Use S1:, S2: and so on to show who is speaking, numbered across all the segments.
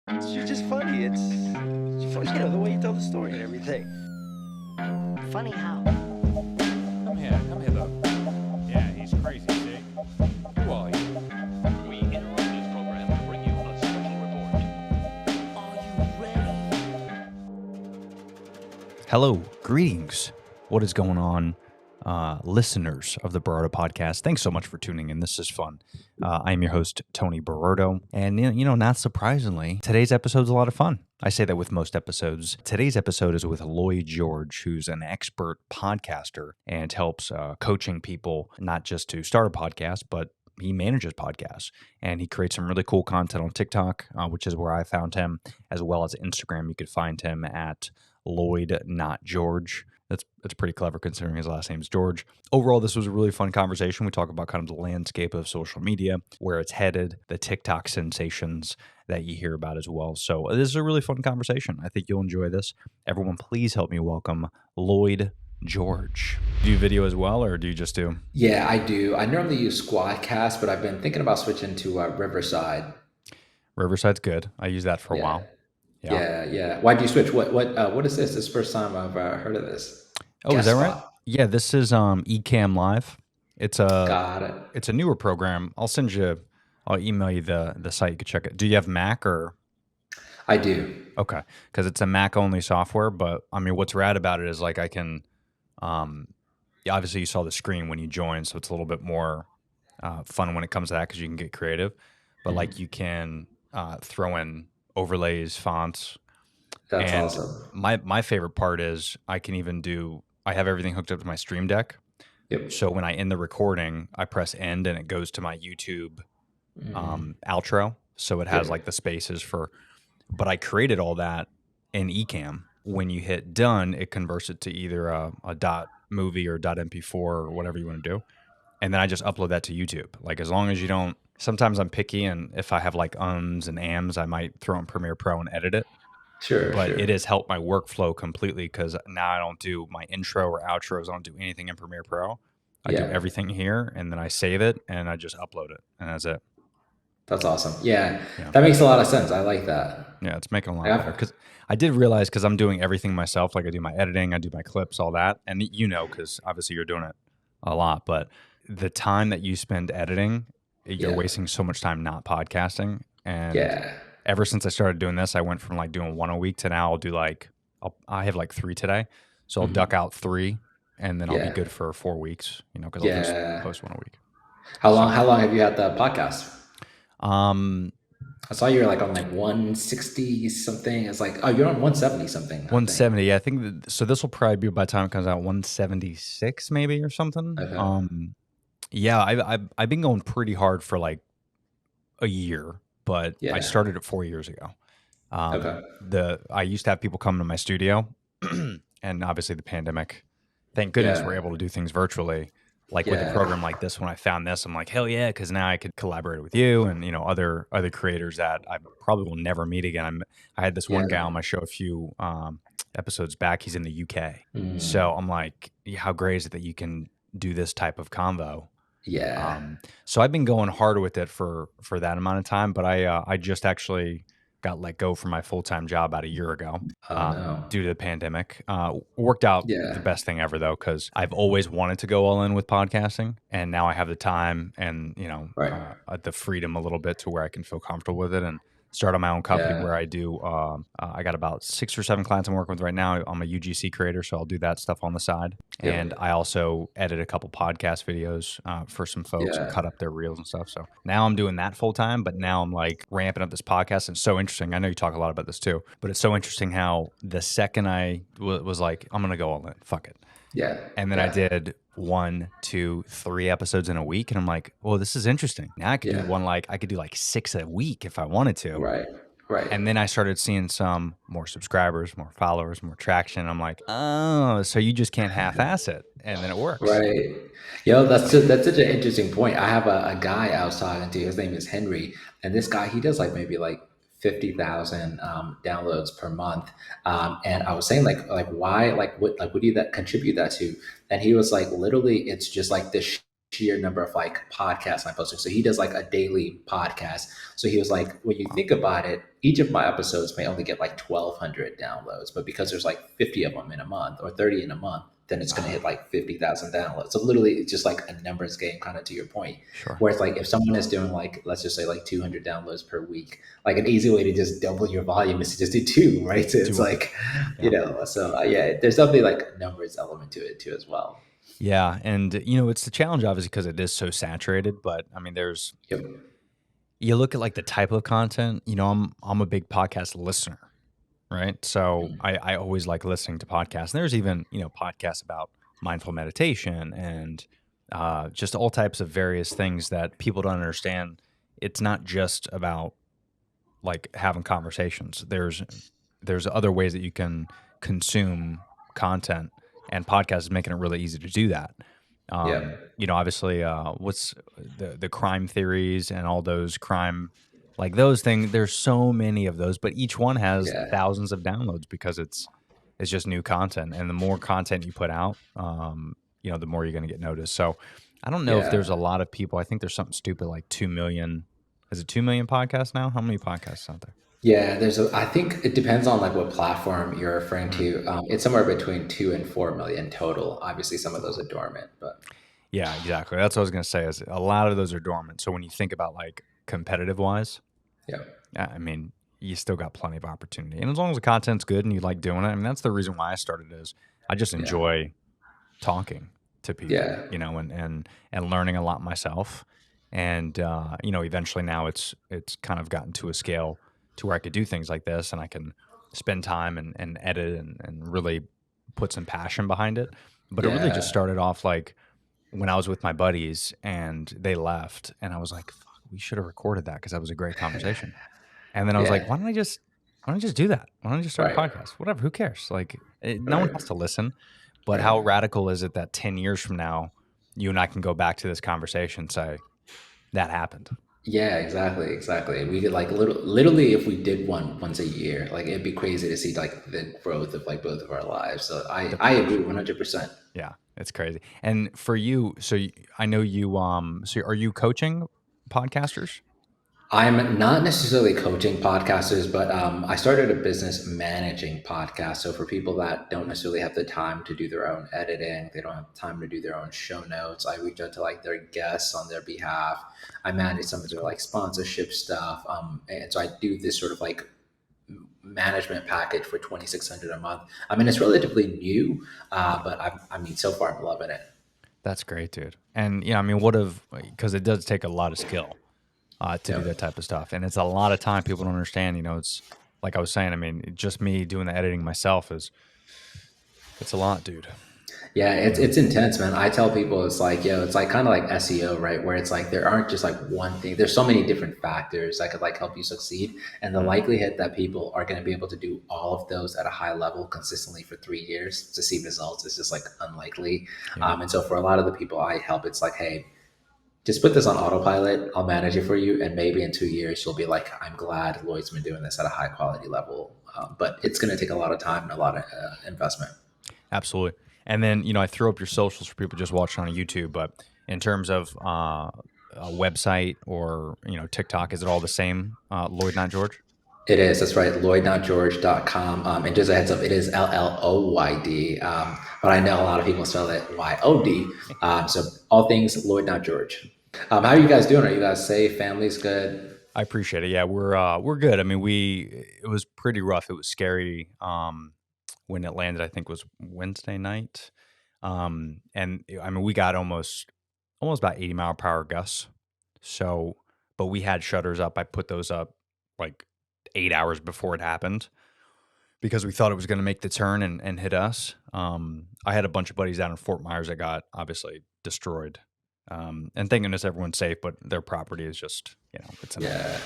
S1: It's just funny. It's funny, the way you tell the story and everything.
S2: Funny how?
S3: Come here, though. Yeah, he's crazy, see? Who are you?
S4: We interrupt this program to bring you a special report.
S2: Are you ready?
S5: Hello, greetings. What is going on, listeners of the Berardo podcast? Thanks so much for tuning in. This is fun. I am your host, Tony Berardo, and not surprisingly, today's episode is a lot of fun. I say that with most episodes. Today's episode is with Lloyd George, who's an expert podcaster and helps coaching people not just to start a podcast, but he manages podcasts, and he creates some really cool content on TikTok, which is where I found him, as well as Instagram. You could find him at Lloyd, not George. That's pretty clever considering his last name is George. Overall, this was a really fun conversation. We talk about kind of the landscape of social media, where it's headed, the TikTok sensations that you hear about as well. So this is a really fun conversation. I think you'll enjoy this. Everyone, please help me welcome Lloyd George. Do you video as well, or do you just do?
S6: Yeah, I do. I normally use Squadcast, but I've been thinking about switching to Riverside.
S5: Riverside's good. I used that for a
S6: Yeah.
S5: while.
S6: Yeah. Why'd you switch? What is this? This is the first time I've heard of this.
S5: Oh, is
S6: Guest
S5: that right?
S6: spot.
S5: Yeah, this is Ecamm Live. It's a
S6: Got it.
S5: it's a newer program. I'll email you the site. You could check it. Do you have Mac or?
S6: I do.
S5: Okay, because it's a Mac only software. But I mean, what's rad about it is like I can, yeah, obviously you saw the screen when you joined, so it's a little bit more fun when it comes to that because you can get creative. But like you can throw in overlays, fonts,
S6: That's
S5: and
S6: awesome.
S5: my favorite part is I have everything hooked up to my Stream Deck.
S6: Yep.
S5: So when I end the recording, I press end and it goes to my YouTube
S6: Mhm.
S5: outro. So it has
S6: Yep.
S5: like the spaces but I created all that in Ecamm. When you hit done, it converts it to either a dot movie or dot MP4 or whatever you want to do. And then I just upload that to YouTube. Like as long as you don't, sometimes I'm picky, and if I have like ums and ams, I might throw in Premiere Pro and edit it.
S6: Sure.
S5: But it has helped my workflow completely because now I don't do my intro or outros. I don't do anything in Premiere Pro. I do
S6: Yeah.
S5: everything here, and then I save it and I just upload it, and that's it.
S6: That's awesome. Yeah.
S5: Yeah.
S6: That makes a lot of sense. I like that.
S5: Yeah, it's making a lot
S6: Yeah.
S5: better because I did realize because I'm doing everything myself. Like I do my editing, I do my clips, all that, and because obviously you're doing it a lot. But the time that you spend editing, you're
S6: Yeah.
S5: wasting so much time not podcasting. And
S6: Yeah.
S5: ever since I started doing this, I went from like doing one a week to now I'll do I have like 3 today. So I'll
S6: Mhm.
S5: duck out 3 and then I'll
S6: Yeah.
S5: be good for 4 weeks, because I'll just
S6: Yeah.
S5: post one a week.
S6: How long have you had the podcast?
S5: Um,
S6: I saw you were like on like 160 something. It's like, oh, you're on 170 something. I think.
S5: 170. I think so. This will probably be by the time it comes out 176 maybe or something.
S6: Okay.
S5: Yeah, I've been going pretty hard for like a year, but I
S6: Yeah.
S5: started it 4 years ago.
S6: Okay.
S5: I used to have people come to my studio, and obviously the pandemic. Thank goodness we're
S6: Yeah.
S5: able to do things virtually. Like with a
S6: Yeah.
S5: program like this, when I found this, I'm like, hell yeah, because now I could collaborate with you and other creators that I probably will never meet again. I had this one guy
S6: Yeah.
S5: on my show a few episodes back. He's in the UK,
S6: Mm.
S5: so I'm like, how great is it that you can do this type of convo?
S6: Yeah.
S5: So I've been going hard with it for that amount of time, but I just actually got let go from my full-time job about a year ago
S6: Oh no.
S5: due to the pandemic. Worked out the
S6: Yeah.
S5: best thing ever though, because I've always wanted to go all in with podcasting, and now I have the time and
S6: Right.
S5: the freedom a little bit to where I can feel comfortable with it and start on my own company
S6: Yeah.
S5: where I do. I got about 6 or 7 clients I'm working with right now. I'm a UGC creator, so I'll do that stuff on the side.
S6: Yep.
S5: And I also edit a couple podcast videos for some folks and
S6: Yeah.
S5: cut up their reels and stuff. So now I'm doing that full time, but now I'm like ramping up this podcast. And it's so interesting. I know you talk a lot about this too, but it's so interesting how the second I was like, I'm going to go all in, fuck it.
S6: Yeah.
S5: And then I did 1, 2, 3 episodes in a week. And I'm like, well, this is interesting. Now I could
S6: Yeah.
S5: do I could do like 6 a week if I wanted to.
S6: Right. Right.
S5: And then I started seeing some more subscribers, more followers, more traction. I'm like, oh, so you just can't half-ass it. And then it works.
S6: Right. That's such an interesting point. I have a guy I was talking to. His name is Henry, and this guy he does like maybe like 50,000 downloads per month. And I was saying like why what do you that contribute that to? And he was like, literally, it's just like this sheer number of like podcasts I'm posting. So he does like a daily podcast. So he was like, when you think about it, each of my episodes may only get like 1,200 downloads, but because there's like 50 of them in a month or 30 in a month, then it's going to hit like 50,000 downloads. So literally it's just like a numbers game, kind of to your point.
S5: Sure.
S6: Where it's like, if someone is doing like, let's just say like 200 downloads per week, like an easy way to just double your volume is to just do two, right? So it's like, you know, so yeah, there's definitely like a numbers element to it too as well.
S5: Yeah, and you know, it's the challenge obviously because it is so saturated. But I mean, there's
S6: Yep.
S5: you look at like the type of content. You know, I'm a big podcast listener, right? So I always like listening to podcasts. And there's even, you know, podcasts about mindful meditation and just all types of various things that people don't understand. It's not just about like having conversations. There's other ways that you can consume content, and podcast is making it really easy to do that.
S6: Yeah.
S5: You know, obviously, what's the crime theories and all those crime, like those things. There's so many of those, but each one has
S6: Yeah.
S5: thousands of downloads because it's just new content, and the more content you put out, you know, the more you're going to get noticed. So, I don't know if there's a lot of people. I think there's something stupid like 2 million. Is it 2 million podcasts now? How many podcasts out there?
S6: Yeah, I think it depends on like what platform you're referring to. It's somewhere between 2 and 4 million total. Obviously, some of those are dormant, but
S5: Yeah, exactly. That's what I was going to say. Is a lot of those are dormant. So when you think about like competitive wise,
S6: yeah,
S5: I mean, you still got plenty of opportunity. And as long as the content's good and you like doing it, I mean, that's the reason why I started. Is I just enjoy talking to people,
S6: yeah,
S5: you know, and learning a lot myself. And you know, eventually now it's kind of gotten to a scale to where I could do things like this, and I can spend time and edit and really put some passion behind it. But it really just
S6: yeah,
S5: started off like when I was with my buddies and they left, and I was like, "Fuck, we should have recorded that because that was a great conversation." And then I was like,
S6: yeah,
S5: "Why don't I just do that? Why don't I just start a
S6: right,
S5: podcast? Whatever, who cares? Like, no one
S6: right,
S5: has to listen." But
S6: right.
S5: how radical is it that 10 years from now, you and I can go back to this conversation and say that happened?
S6: Yeah, exactly, exactly. We could like literally, if we did one once a year, like it'd be crazy to see like the growth of like both of our lives. So I agree 100%.
S5: Yeah, it's crazy. And for you, so I know you. So are you coaching podcasters?
S6: I'm not necessarily coaching podcasters, but I started a business managing podcast. So for people that don't necessarily have the time to do their own editing, they don't have time to do their own show notes, I reach out to like their guests on their behalf. I manage some of their like sponsorship stuff, and so I do this sort of like management package for 2,600 a month. I mean, it's relatively new, but I mean, so far I'm loving it.
S5: That's great, dude. And yeah, I mean, because it does take a lot of skill to do
S6: Yeah.
S5: that type of stuff, and it's a lot of time. People don't understand. You know, it's like I was saying. I mean, just me doing the editing myself it's a lot, dude.
S6: Yeah, it's intense, man. I tell people it's like, yo, it's like kind of like SEO, right? Where it's like there aren't just like one thing. There's so many different factors that could like help you succeed. And the likelihood that people are going to be able to do all of those at a high level consistently for 3 years to see results is just like unlikely. And so for a lot of the people I help, it's like, hey, just put this on autopilot. I'll manage it for you. And maybe in 2 years, you'll be like, I'm glad Lloyd's been doing this at a high quality level. But it's going to take a lot of time and a lot of investment.
S5: Absolutely. And then, you know, I throw up your socials for people just watching on YouTube. But in terms of a website or, you know, TikTok, is it all the same? Lloyd, not George?
S6: It is. That's right. Lloyd.george.com. And just a heads up, it is LLOYD. But I know a lot of people spell it YOD. So all things Lloyd.george. How are you guys doing? Are you guys safe? Family's good?
S5: I appreciate it. Yeah, we're good. I mean, it was pretty rough. It was scary. When it landed, I think was Wednesday night. And I mean, we got almost about 80-mile-per-hour gusts. So, but we had shutters up. I put those up like 8 hours before it happened because we thought it was going to make the turn and hit us. I had a bunch of buddies down in Fort Myers that got obviously destroyed. And thank goodness everyone's safe, but their property is just, you know, it's
S6: Yeah.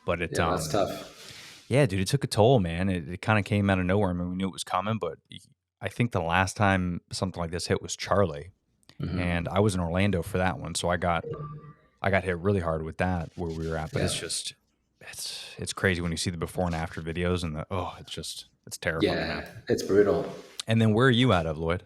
S5: but it,
S6: Yeah, that's tough.
S5: yeah, dude, it took a toll, man. It kind of came out of nowhere. I mean, we knew it was coming, but I think the last time something like this hit was Charlie, and I was in Orlando for that one, so I got hit really hard with that where we were at. But
S6: Yeah.
S5: it's just it's crazy when you see the before and after videos, and it's terrifying.
S6: Yeah,
S5: Man.
S6: it's brutal.
S5: And then where are you out of, Lloyd?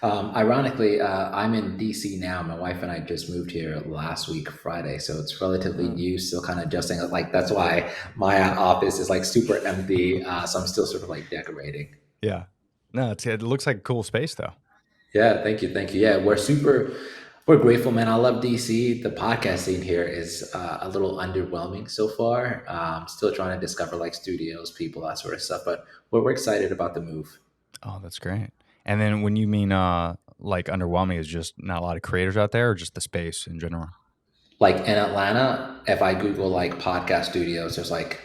S6: Ironically, I'm in DC now. My wife and I just moved here last week, Friday, so it's relatively new. Still kind of adjusting. Like that's why my office is like super empty. So I'm still sort of like decorating.
S5: Yeah. No, it looks like a cool space though.
S6: Yeah, thank you, thank you. Yeah, we're grateful, man. I love DC. The podcast scene here is a little underwhelming so far. Still trying to discover like studios, people, that sort of stuff. But we're excited about the move.
S5: Oh, that's great. And then when you mean like underwhelming, is just not a lot of creators out there, or just the space in general?
S6: Like in Atlanta, if I Google like podcast studios, there's like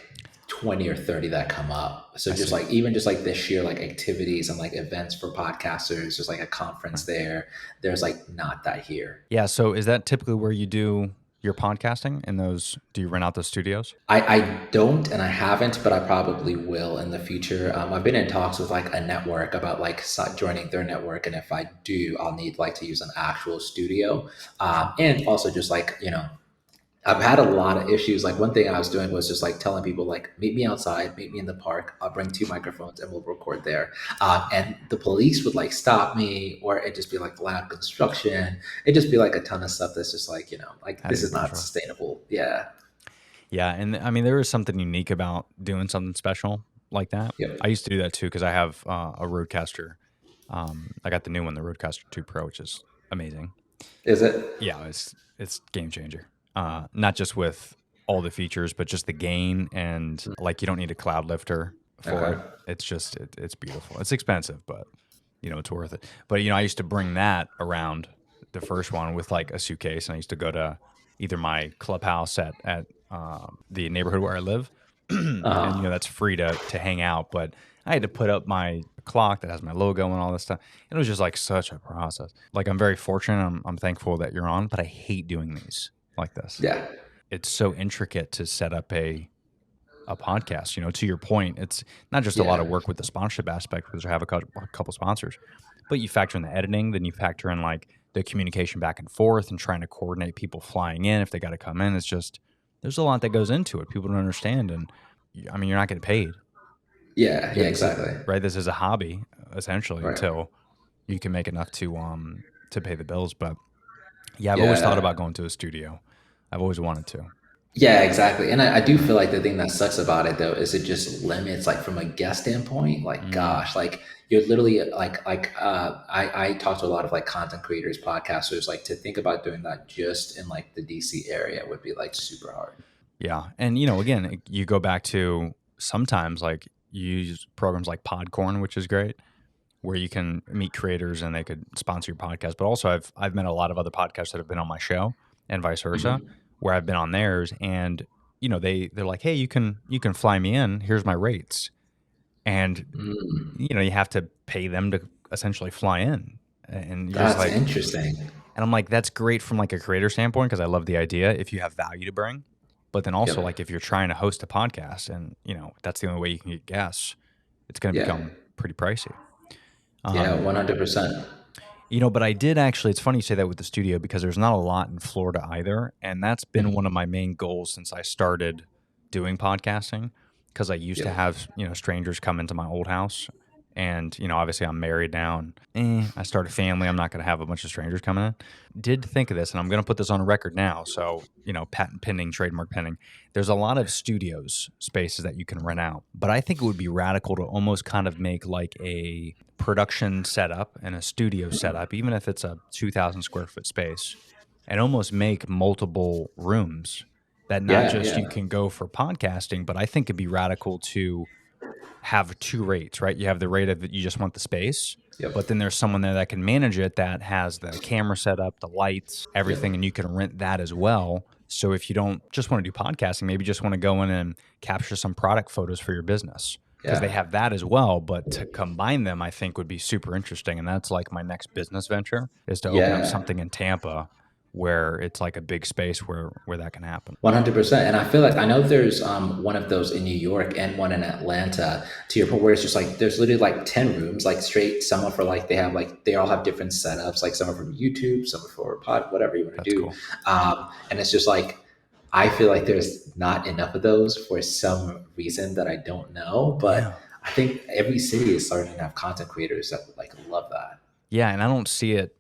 S6: 20 or 30 that come up. So
S5: I
S6: just
S5: see.
S6: like even just like this year, like activities and like events for podcasters, there's like a conference there. There's like not that here.
S5: Yeah. So is that typically where you do your podcasting? In those, do you rent out those studios?
S6: I don't and I haven't, but I probably will in the future. I've been in talks with like a network about like joining their network, and if I do, I'll need like to use an actual studio, and also just like I've had a lot of issues. Like one thing I was doing was just like telling people like, meet me outside, meet me in the park. I'll bring 2 microphones and we'll record there. And the police would like stop me, or it'd just be like loud construction. It'd just be like a ton of stuff that's just like, like
S5: How do
S6: this
S5: you
S6: is not
S5: control?
S6: sustainable. Yeah.
S5: Yeah. And I mean, there is something unique about doing something special like that.
S6: Yep.
S5: I used to do that too because I have a Rodecaster. I got the new one, the Rodecaster 2 Pro, which is amazing.
S6: Is it?
S5: Yeah, it's game changer. Not just with all the features, but just the gain, and like you don't need a cloud lifter for
S6: Okay.
S5: it. It's just it's beautiful. It's expensive, but it's worth it. But I used to bring that around, the first one, with like a suitcase, and I used to go to either my clubhouse at the neighborhood where I live, and that's free to hang out. But I had to put up my clock that has my logo and all this stuff. It was just like such a process. Like I'm very fortunate. I'm thankful that you're on, but I hate doing these like this.
S6: Yeah.
S5: It's so intricate to set up a podcast. To your point, it's not just a lot of
S6: Yeah.
S5: work with the sponsorship aspect, because I have a couple sponsors, but you factor in the editing, then you factor in like the communication back and forth and trying to coordinate people flying in if they got to come in. It's just, there's a lot that goes into it. People don't understand. And I mean, you're not getting paid,
S6: Yeah. Yeah. Exactly.
S5: right? This is a hobby essentially
S6: Right.
S5: until you can make enough to pay the bills. But yeah, I've always thought
S6: Yeah.
S5: about going to a studio. I've always wanted to.
S6: Yeah, exactly. And I do feel like the thing that sucks about it though is it just limits like from a guest standpoint, like gosh, like you're literally I talk to a lot of like content creators, podcasters, like to think about doing that just in like the DC area would be like super hard.
S5: Yeah. And, again, you go back to sometimes like you use programs like Podcorn, which is great, where you can meet creators and they could sponsor your podcast. But also I've met a lot of other podcasts that have been on my show and vice versa, where I've been on theirs, and they're like, hey, you can fly me in. Here's my rates. And you have to pay them to essentially fly in. And you're just
S6: That's
S5: like,
S6: interesting.
S5: and I'm like, that's great from like a creator standpoint, because I love the idea if you have value to bring. But then also
S6: Yep.
S5: like if you're trying to host a podcast and that's the only way you can get guests, it's going to
S6: Yeah.
S5: become pretty pricey.
S6: Yeah, 100%.
S5: But I did actually, it's funny you say that with the studio, because there's not a lot in Florida either. And that's been one of my main goals since I started doing podcasting, because I used to
S6: Yeah.
S5: have, strangers come into my old house. And, obviously I'm married now, and I started a family. I'm not going to have a bunch of strangers coming in. Did think of this, and I'm going to put this on record now. So, patent pending, trademark pending. There's a lot of studios spaces that you can rent out. But I think it would be radical to almost kind of make like a production setup and a studio setup, even if it's a 2,000 square foot space, and almost make multiple rooms that not
S6: Yeah,
S5: just
S6: yeah.
S5: you can go for podcasting, but I think it'd be radical to have two rates, right? You have the rate of you just want the space,
S6: Yep.
S5: but then there's someone there that can manage it, that has the camera set up, the lights, everything, and you can rent that as well. So if you don't just want to do podcasting, maybe just want to go in and capture some product photos for your business, because
S6: Yeah.
S5: they have that as well. But to combine them, I think would be super interesting. And that's like my next business venture, is to open up
S6: Yeah.
S5: something in Tampa where it's like a big space where that can happen.
S6: 100%. And I feel like I know there's one of those in New York and one in Atlanta, to your point, where it's just like there's literally like 10 rooms, like straight. Some are for like they all have different setups, like some are from YouTube, some are for pod, whatever you want to
S5: That's
S6: do.
S5: cool.
S6: And it's just like I feel like there's not enough of those for some reason that I don't know, but
S5: Yeah.
S6: I think every city is starting to have content creators that like love that.
S5: Yeah, and I don't see it.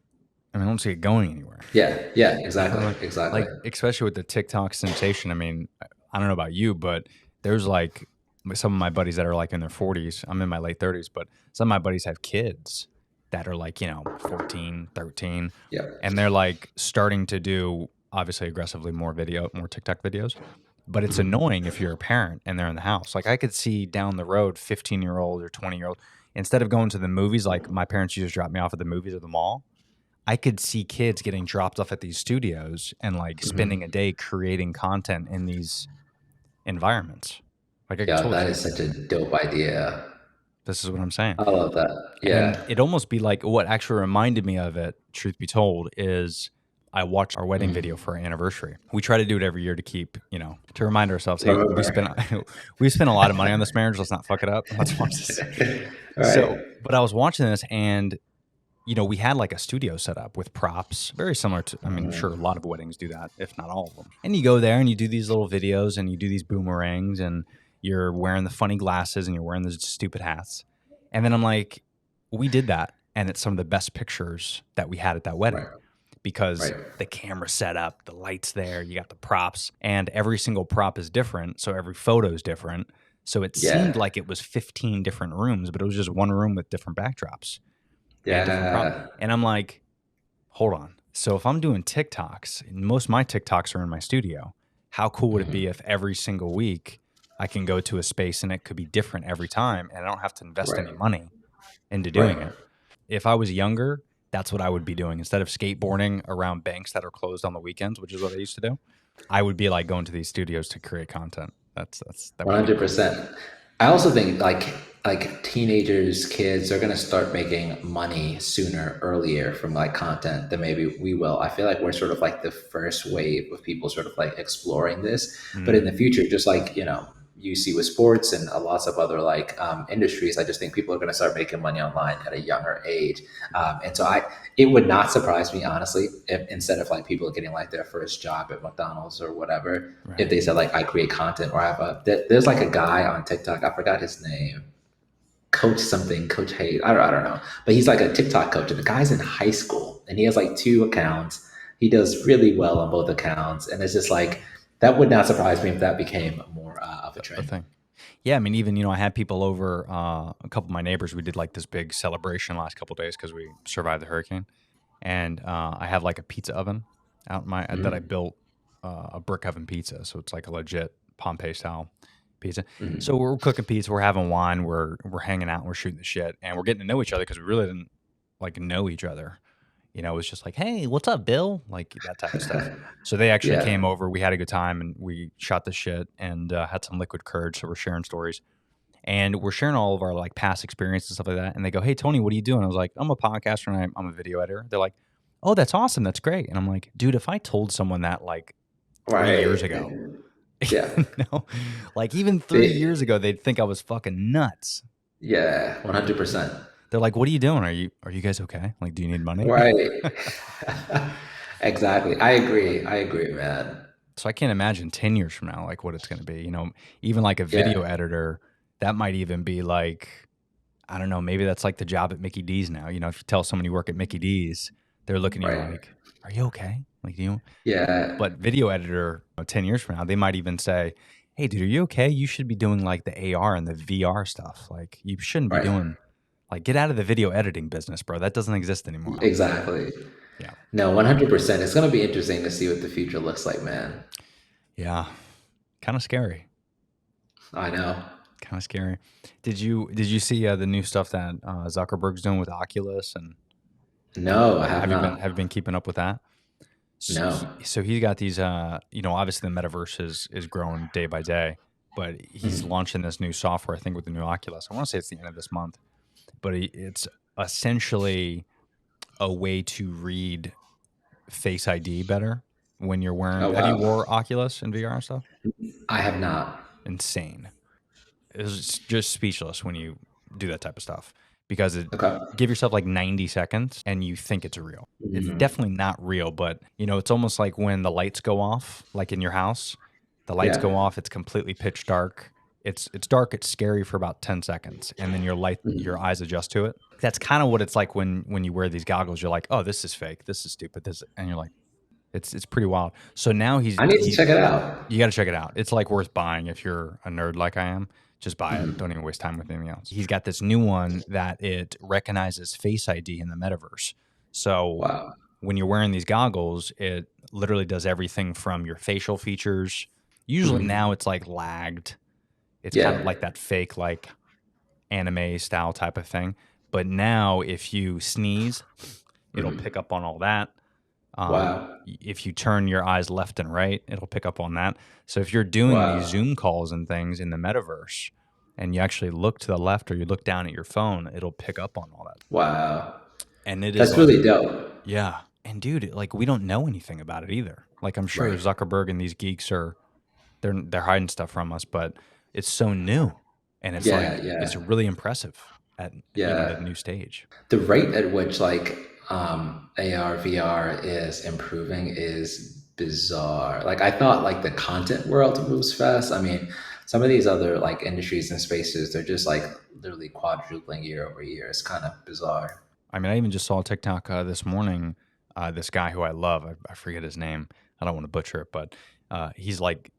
S5: I mean, I don't see it going anywhere.
S6: Yeah,
S5: You know,
S6: exactly, exactly.
S5: like especially with the TikTok sensation. I mean, I don't know about you, but there's like some of my buddies that are like in their 40s. I'm in my late 30s, but some of my buddies have kids that are like, 14, 13,
S6: Yeah.
S5: and they're like starting to do obviously aggressively more TikTok videos. But it's annoying if you're a parent and they're in the house. Like I could see down the road 15-year-old or 20-year-old, instead of going to the movies, like my parents used to drop me off at the movies or the mall, I could see kids getting dropped off at these studios and like spending a day creating content in these environments. Like I could
S6: Yeah,
S5: totally
S6: that
S5: see
S6: is
S5: that.
S6: such a dope idea.
S5: This is what I'm saying.
S6: I love that.
S5: And
S6: Yeah.
S5: it almost be like what actually reminded me of it, truth be told, is I watched our wedding video for our anniversary. We try to do it every year to keep, to remind ourselves, hey, we spent we spent a lot of money on this marriage. Let's not fuck it up. Let's watch this.
S6: Right.
S5: So, but I was watching this and we had like a studio set up with props, very similar to, I mean, I'm sure a lot of weddings do that, if not all of them. And you go there and you do these little videos and you do these boomerangs and you're wearing the funny glasses and you're wearing those stupid hats. And then I'm like, we did that. And it's some of the best pictures that we had at that wedding
S6: Right.
S5: because
S6: Right.
S5: the camera set up, the lights there, you got the props, and every single prop is different. So every photo is different. So it seemed
S6: Yeah.
S5: like it was 15 different rooms, but it was just one room with different backdrops. And different
S6: Yeah.
S5: and I'm like, hold on. So if I'm doing TikToks, and most of my TikToks are in my studio, how cool would it be if every single week I can go to a space and it could be different every time and I don't have to invest any
S6: Right.
S5: money into doing
S6: Right.
S5: it? If I was younger, that's what I would be doing. Instead of skateboarding around banks that are closed on the weekends, which is what I used to do, I would be like going to these studios to create content. That would be cool.
S6: 100%. I also think like teenagers, kids are gonna start making money sooner, earlier from like content than maybe we will. I feel like we're sort of like the first wave of people sort of like exploring this. But in the future, just like you see with sports and lots of other like industries, I just think people are going to start making money online at a younger age. And so it would not surprise me, honestly, if instead of like people getting like their first job at McDonald's or whatever, if they said like I create content or I have there's like a guy on TikTok, I forgot his name, Coach something, Coach Hayes, I don't know, but he's like a TikTok coach and the guy's in high school and he has like 2 accounts. He does really well on both accounts. And it's just like, that would not surprise me if that became more of a
S5: The
S6: trend.
S5: thing. Yeah, I mean, even I had people over. A couple of my neighbors. We did like this big celebration last couple of days because we survived the hurricane, and I have like a pizza oven out that I built a brick oven pizza, so it's like a legit Pompeii style pizza. So we're cooking pizza, we're having wine, we're hanging out, we're shooting the shit, and we're getting to know each other because we really didn't like know each other. It was just like, hey, what's up, Bill? Like that type of stuff. So they actually
S6: Yeah.
S5: came over. We had a good time and we shot the shit and had some liquid courage. So we're sharing stories and we're sharing all of our like past experiences and stuff like that. And they go, hey, Tony, what are you doing? I was like, I'm a podcaster and I'm a video editor. They're like, oh, that's awesome. That's great. And I'm like, dude, if I told someone that like 3 years ago,
S6: Yeah.
S5: like even 3 years ago, they'd think I was fucking nuts.
S6: Yeah. 100%.
S5: They're like, what are you doing? Are you guys okay? Like, do you need money?
S6: Right. Exactly. I agree, man.
S5: So I can't imagine 10 years from now, like what it's going to be, even like a video editor, that might even be like, I don't know, maybe that's like the job at Mickey D's now. If you tell someone you work at Mickey D's, they're looking at you
S6: Right.
S5: like, are you okay? Like,
S6: Yeah.
S5: but video editor, 10 years from now, they might even say, hey, dude, are you okay? You should be doing like the AR and the VR stuff. Like you shouldn't be
S6: Right.
S5: doing, like get out of the video editing business, bro. That doesn't exist anymore.
S6: Exactly.
S5: Yeah.
S6: No, 100%. It's going to be interesting to see what the future looks like, man.
S5: Yeah. Kind of scary.
S6: I know.
S5: Kind of scary. Did you see the new stuff that Zuckerberg's doing with Oculus and
S6: No, I have
S5: have
S6: not.
S5: you been keeping up with that?
S6: No.
S5: So he's got these obviously the metaverse is growing day by day, but he's launching this new software I think with the new Oculus. I want to say it's the end of this month, but it's essentially a way to read Face ID better when you're wearing.
S6: Oh,
S5: Have you
S6: wow.
S5: wore Oculus and VR and stuff?
S6: I have not.
S5: Insane. It's just speechless when you do that type of stuff because
S6: Okay.
S5: give yourself like 90 seconds and you think it's real. It's definitely not real, but it's almost like when the lights go off, like in your house, the lights
S6: Yeah.
S5: go off, it's completely pitch dark. it's dark, it's scary for about 10 seconds, and then your eyes adjust to it. That's kind of what it's like when you wear these goggles. You're like, oh, this is fake, this is stupid, and you're like, it's pretty wild. So now
S6: I need to check it out.
S5: you got to check it out. It's like worth buying if you're a nerd like I am. Just buy it. Don't even waste time with anything else. He's got this new one that it recognizes Face ID in the metaverse. So
S6: Wow.
S5: when you're wearing these goggles, it literally does everything from your facial features. Usually now it's like lagged. It's kind of
S6: Yeah.
S5: like that fake like anime style type of thing. But now if you sneeze, it'll pick up on all that.
S6: Wow.
S5: If you turn your eyes left and right, it'll pick up on that. So if you're doing
S6: Wow.
S5: these Zoom calls and things in the metaverse and you actually look to the left or you look down at your phone, it'll pick up on all that.
S6: Wow.
S5: And it is
S6: That's
S5: like,
S6: really dope.
S5: yeah. And dude, like we don't know anything about it either. Like I'm sure
S6: Right.
S5: Zuckerberg and these geeks they're hiding stuff from us, but it's so new. And it's
S6: Yeah,
S5: it's
S6: yeah.
S5: really impressive at
S6: Yeah.
S5: the new stage.
S6: The rate at which like AR, VR is improving is bizarre. Like I thought like the content world moves fast. I mean, some of these other like industries and spaces, they're just like literally quadrupling year over year. It's kind of bizarre.
S5: I mean, I even just saw a TikTok this morning. This guy who I love, I forget his name. I don't want to butcher it, but he's like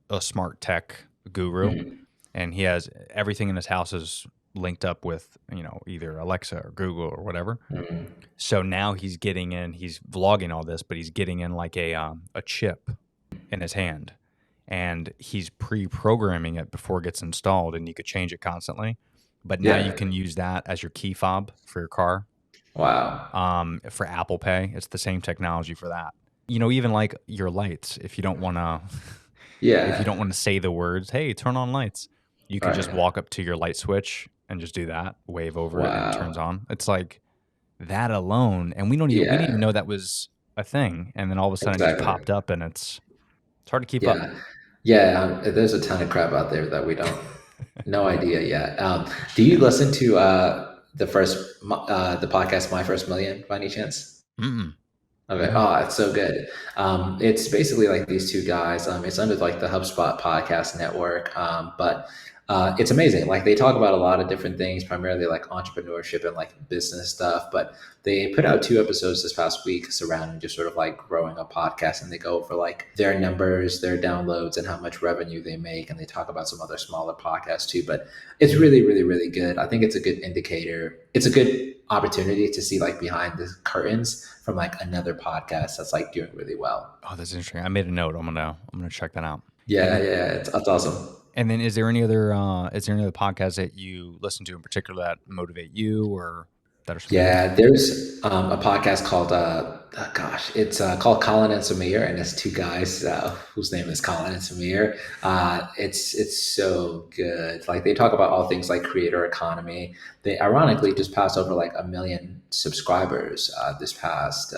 S5: a smart tech guru, and he has everything in his house is linked up with either Alexa or Google or whatever. So now he's vlogging all this, but he's getting in like a chip in his hand, and he's pre-programming it before it gets installed, and you could change it constantly. But now you
S6: Yeah.
S5: can use that as your key fob for your car.
S6: Wow.
S5: For Apple Pay, it's the same technology for that. Even like your lights, if you don't want to, if you don't
S6: Yeah.
S5: want to say the words, "Hey, turn on lights," you can just
S6: Right.
S5: walk up to your light switch and just do that, wave over it, and it turns
S6: Wow.
S5: on. It's like that alone, and we didn't even
S6: Yeah.
S5: know that was a thing, and then all of a sudden it just
S6: Exactly.
S5: popped up, and it's hard to keep up.
S6: Yeah. Yeah. There's a ton of crap out there that we don't, no idea yet. Do you listen to the podcast My First Million by any chance?
S5: Mm-mm.
S6: Okay.
S5: No.
S6: Oh, it's so good. It's basically like these two guys. It's under like the HubSpot podcast network. But it's amazing. Like they talk about a lot of different things, primarily like entrepreneurship and like business stuff. But they put out 2 episodes this past week surrounding just sort of like growing a podcast, and they go over like their numbers, their downloads, and how much revenue they make. And they talk about some other smaller podcasts too. But it's really, really, really good. I think it's a good indicator. It's a good opportunity to see like behind the curtains from like another podcast that's like doing really well.
S5: Oh, that's interesting. I made a note. I'm gonna check that out.
S6: Yeah,
S5: And
S6: yeah, it's awesome.
S5: And then is there any other podcasts that you listen to in particular that motivate you or that are something?
S6: Yeah, there's a podcast called it's called Colin and Samir, and it's 2 guys whose name is Colin and Samir. It's so good. Like they talk about all things like creator economy. They ironically just passed over like 1 million subscribers this past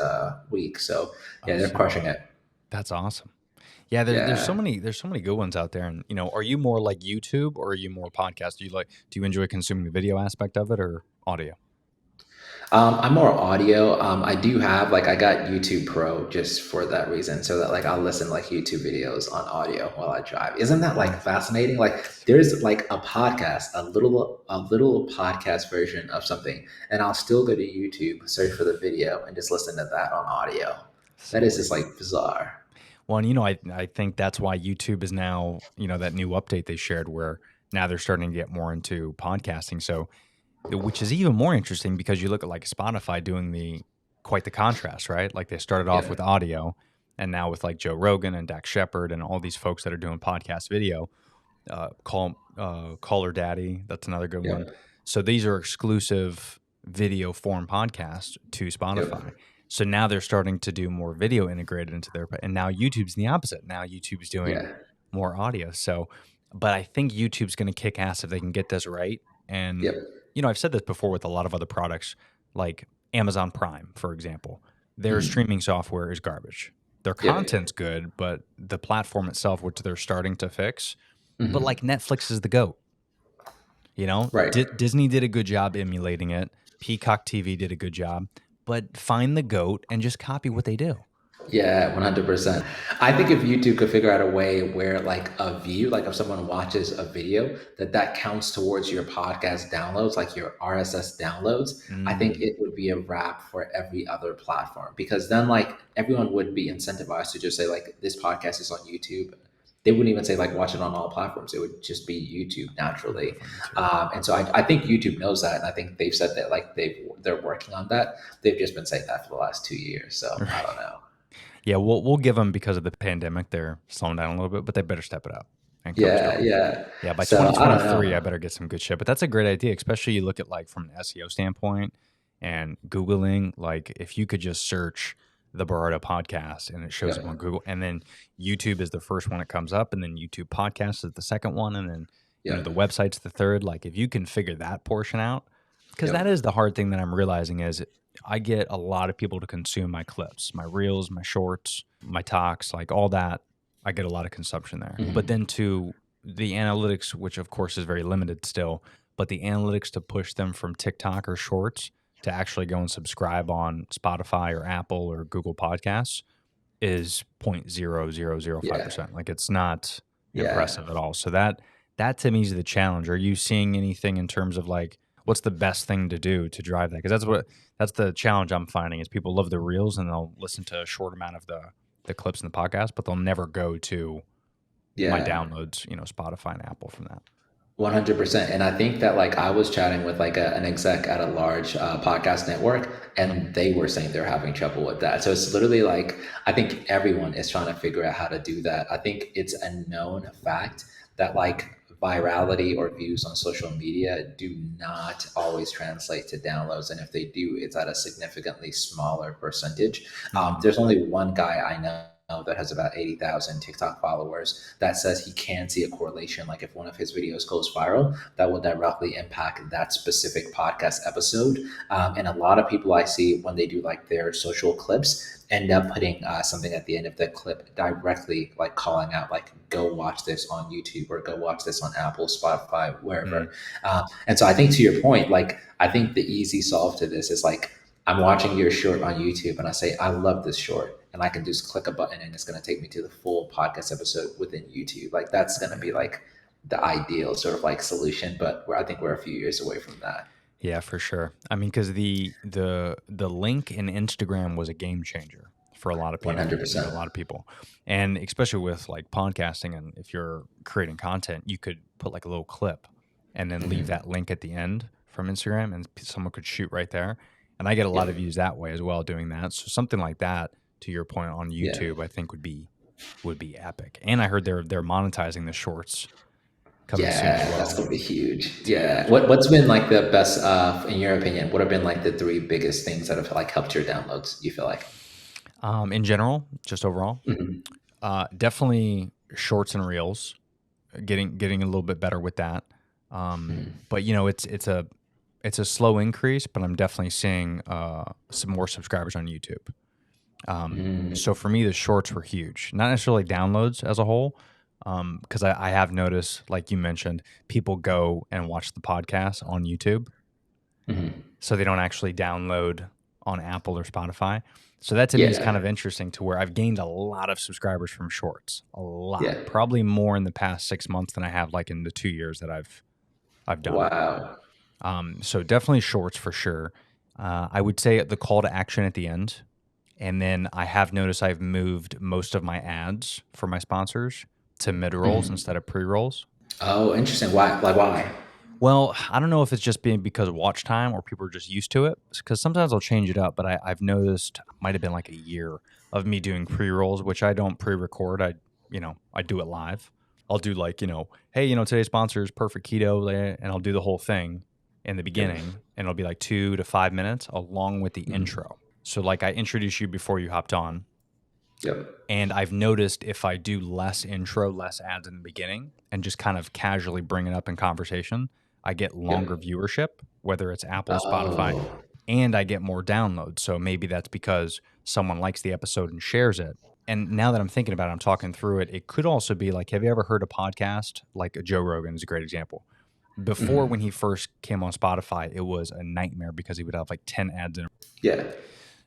S6: week. So yeah, they're crushing it.
S5: That's awesome. Yeah, there's so
S6: Yeah.
S5: many good ones out there. And are you more like YouTube or are you more podcast? Do you enjoy consuming the video aspect of it or audio?
S6: I'm more audio. I do have like I got YouTube Pro just for that reason, so that like I'll listen like YouTube videos on audio while I drive. Isn't that like fascinating? Like there's like a podcast, a little podcast version of something, and I'll still go to YouTube, search for the video, and just listen to that on audio. That is just like bizarre.
S5: Well, and I think that's why YouTube is now, that new update they shared where now they're starting to get more into podcasting. So, which is even more interesting because you look at like Spotify doing quite the contrast, right? Like they started off
S6: Yeah.
S5: with audio and now with like Joe Rogan and Dax Shepard and all these folks that are doing podcast video, Caller Daddy, that's another good one.
S6: Yep.
S5: So these are exclusive video form podcasts to Spotify.
S6: Yep.
S5: So now they're starting to do more video integrated into and now YouTube's the opposite. Now YouTube's doing
S6: Yeah.
S5: more audio. So, but I think YouTube's going to kick ass if they can get this right. And,
S6: Yep.
S5: I've said this before with a lot of other products like Amazon Prime, for example. Their streaming software is garbage. Their
S6: Yep.
S5: content's good, but the platform itself, which they're starting to fix, but
S6: Mhm.
S5: like Netflix is the GOAT.
S6: Right.
S5: Disney did a good job emulating it. Peacock TV did a good job, but find the GOAT and just copy what they do.
S6: Yeah, 100%. I think if YouTube could figure out a way where like a view, like if someone watches a video, that counts towards your podcast downloads, like your RSS downloads, I think
S5: Mm,
S6: it would be a wrap for every other platform because then like everyone would be incentivized to just say like this podcast is on YouTube. They wouldn't even say like watch it on all platforms. It would just be YouTube naturally.
S5: perfect on YouTube.
S6: And so I think YouTube knows that. And I think they've said that like they're working on that. They've just been saying that for the last 2 years. So I don't know.
S5: Yeah, we'll give them because of the pandemic. They're slowing down a little bit, but they better step it up and coach
S6: Yeah,
S5: going.
S6: yeah.
S5: Yeah, by
S6: So I don't
S5: 2023, I
S6: know.
S5: better get some good shit. But that's a great idea, especially you look at like from an SEO standpoint and Googling. Like if you could just search the Barada podcast and it shows up
S6: Yeah,
S5: on Google, and then YouTube is the first one that comes up, and then YouTube podcast is the second one, and then
S6: yeah,
S5: the website's the third. Like if you can figure that portion out, because that
S6: yep,
S5: is the hard thing that I'm realizing is I get a lot of people to consume my clips, my reels, my shorts, my talks, like all that. I get a lot of consumption there. But
S6: mhm,
S5: then to the analytics, which of course is very limited still, but the analytics to push them from TikTok or shorts to actually go and subscribe on Spotify or Apple or Google Podcasts is
S6: yeah,
S5: 0.0005%. Like it's not
S6: yeah.
S5: impressive at all. So that to me is the challenge. Are you seeing anything in terms of like what's the best thing to do to drive that? Because that's the challenge I'm finding is people love the reels and they'll listen to a short amount of the clips in the podcast, but they'll never go to my
S6: Yeah,
S5: downloads, Spotify and Apple from that.
S6: 100%. And I think that like I was chatting with like an exec at a large podcast network, and they were saying they're having trouble with that. So it's literally like I think everyone is trying to figure out how to do that. I think it's a known fact that like virality or views on social media do not always translate to downloads, and if they do, it's at a significantly smaller percentage.
S5: Mm,
S6: There's only one guy I know that has about 80,000 TikTok followers that says he can see a correlation. Like if one of his videos goes viral, that will directly impact that specific podcast episode. And a lot of people I see when they do like their social clips end up putting something at the end of the clip directly like calling out like go watch this on YouTube or go watch this on Apple, Spotify,
S5: mm,
S6: wherever. And so I think to your point, like I think the easy solve to this is like I'm watching your short on YouTube and I say, I love this short. And I can just click a button and it's going to take me to the full podcast episode within YouTube. Like that's going to be like the ideal sort of like solution. But I think we're a few years away from that.
S5: yeah, for sure. I mean, because the link in Instagram was a game changer for a lot of people,
S6: 100%.
S5: a lot of people, and especially with like podcasting. And if you're creating content, you could put like a little clip and then leave
S6: Hmm.
S5: that link at the end from Instagram, and someone could shoot right there. And I get a lot of
S6: Yep.
S5: views that way as well doing that. So something like that, to your point on
S6: Yeah.
S5: YouTube, I think would be epic. And I heard they're monetizing the shorts coming soon as
S6: Yeah, that's
S5: well.
S6: gonna be huge. Yeah. What's been like the best in your opinion, what have been like the three biggest things that have like helped your downloads, you feel like?
S5: In general, just overall.
S6: Hmm.
S5: Definitely shorts and reels, getting a little bit better with that. But it's a slow increase, but I'm definitely seeing some more subscribers on YouTube. So for me, the shorts were huge, not necessarily downloads as a whole, because I have noticed, like you mentioned, people go and watch the podcast on YouTube,
S6: Hmm.
S5: so they don't actually download on Apple or Spotify. So that to me is kind
S6: Yeah.
S5: of interesting to where I've gained a lot of subscribers from shorts, a lot,
S6: Yeah.
S5: probably more in the past 6 months than I have like in the 2 years that I've done it.
S6: Wow.
S5: So definitely shorts for sure. I would say the call to action at the end, and then I have noticed I've moved most of my ads for my sponsors to mid rolls
S6: Hmm.
S5: instead of pre rolls.
S6: Oh, interesting. Why? Like why?
S5: Well, I don't know if it's just being because of watch time or people are just used to it. Because sometimes I'll change it up, but I've noticed might have been like a year of me doing pre rolls, which I don't pre-record. I do it live. I'll do like hey, today's sponsor is Perfect Keto, and I'll do the whole thing in the
S6: Yep.
S5: beginning, and it'll be like 2 to 5 minutes along with the
S6: Mhm.
S5: intro. So like I introduced you before you hopped on,
S6: Yep.
S5: and I've noticed if I do less intro, less ads in the beginning, and just kind of casually bring it up in conversation, I get longer
S6: Yep.
S5: viewership, whether it's Apple, Spotify,
S6: Oh.
S5: and I get more downloads. So maybe that's because someone likes the episode and shares it. And now that I'm thinking about it, I'm talking through it. It could also be like, have you ever heard a podcast? Like Joe Rogan is a great example. Before, when
S6: Mhm.
S5: he first came on Spotify, it was a nightmare because he would have like 10 ads in.
S6: Yeah.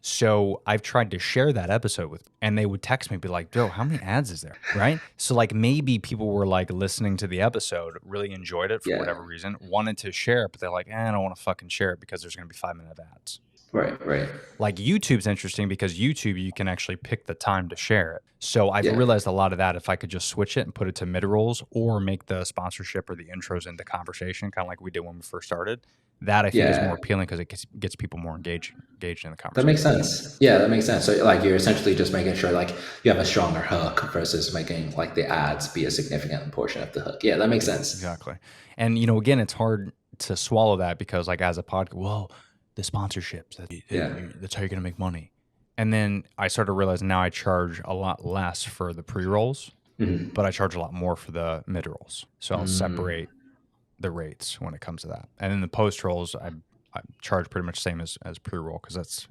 S5: So I've tried to share that episode with, and they would text me, be like, "Joe, how many ads is there?" Right? So like maybe people were like listening to the episode, really enjoyed it for
S6: Yeah.
S5: whatever reason, wanted to share it, but they're like, I don't want to fucking share it because there's going to be 5 minute ads.
S6: Right.
S5: Like YouTube's interesting because YouTube, you can actually pick the time to share it. So I've
S6: Yeah.
S5: realized a lot of that if I could just switch it and put it to mid rolls or make the sponsorship or the intros into conversation, kind of like we did when we first started. That I think is
S6: Yeah.
S5: more appealing because it gets people more engaged in the
S6: That
S5: conversation.
S6: makes sense. Yeah, that makes sense. So like you're essentially just making sure like you have a stronger hook versus making like the ads be a significant portion of the hook. Yeah, that makes sense.
S5: Exactly. And again, it's hard to swallow that because like as a podcast, well, the sponsorships, that's how you're going to make money. And then I started realizing now I charge a lot less for the pre-rolls, but I charge a lot more for the mid-rolls. So I'll separate the rates when it comes to that. And then the post-rolls, I charge pretty much the same as pre-roll because that's,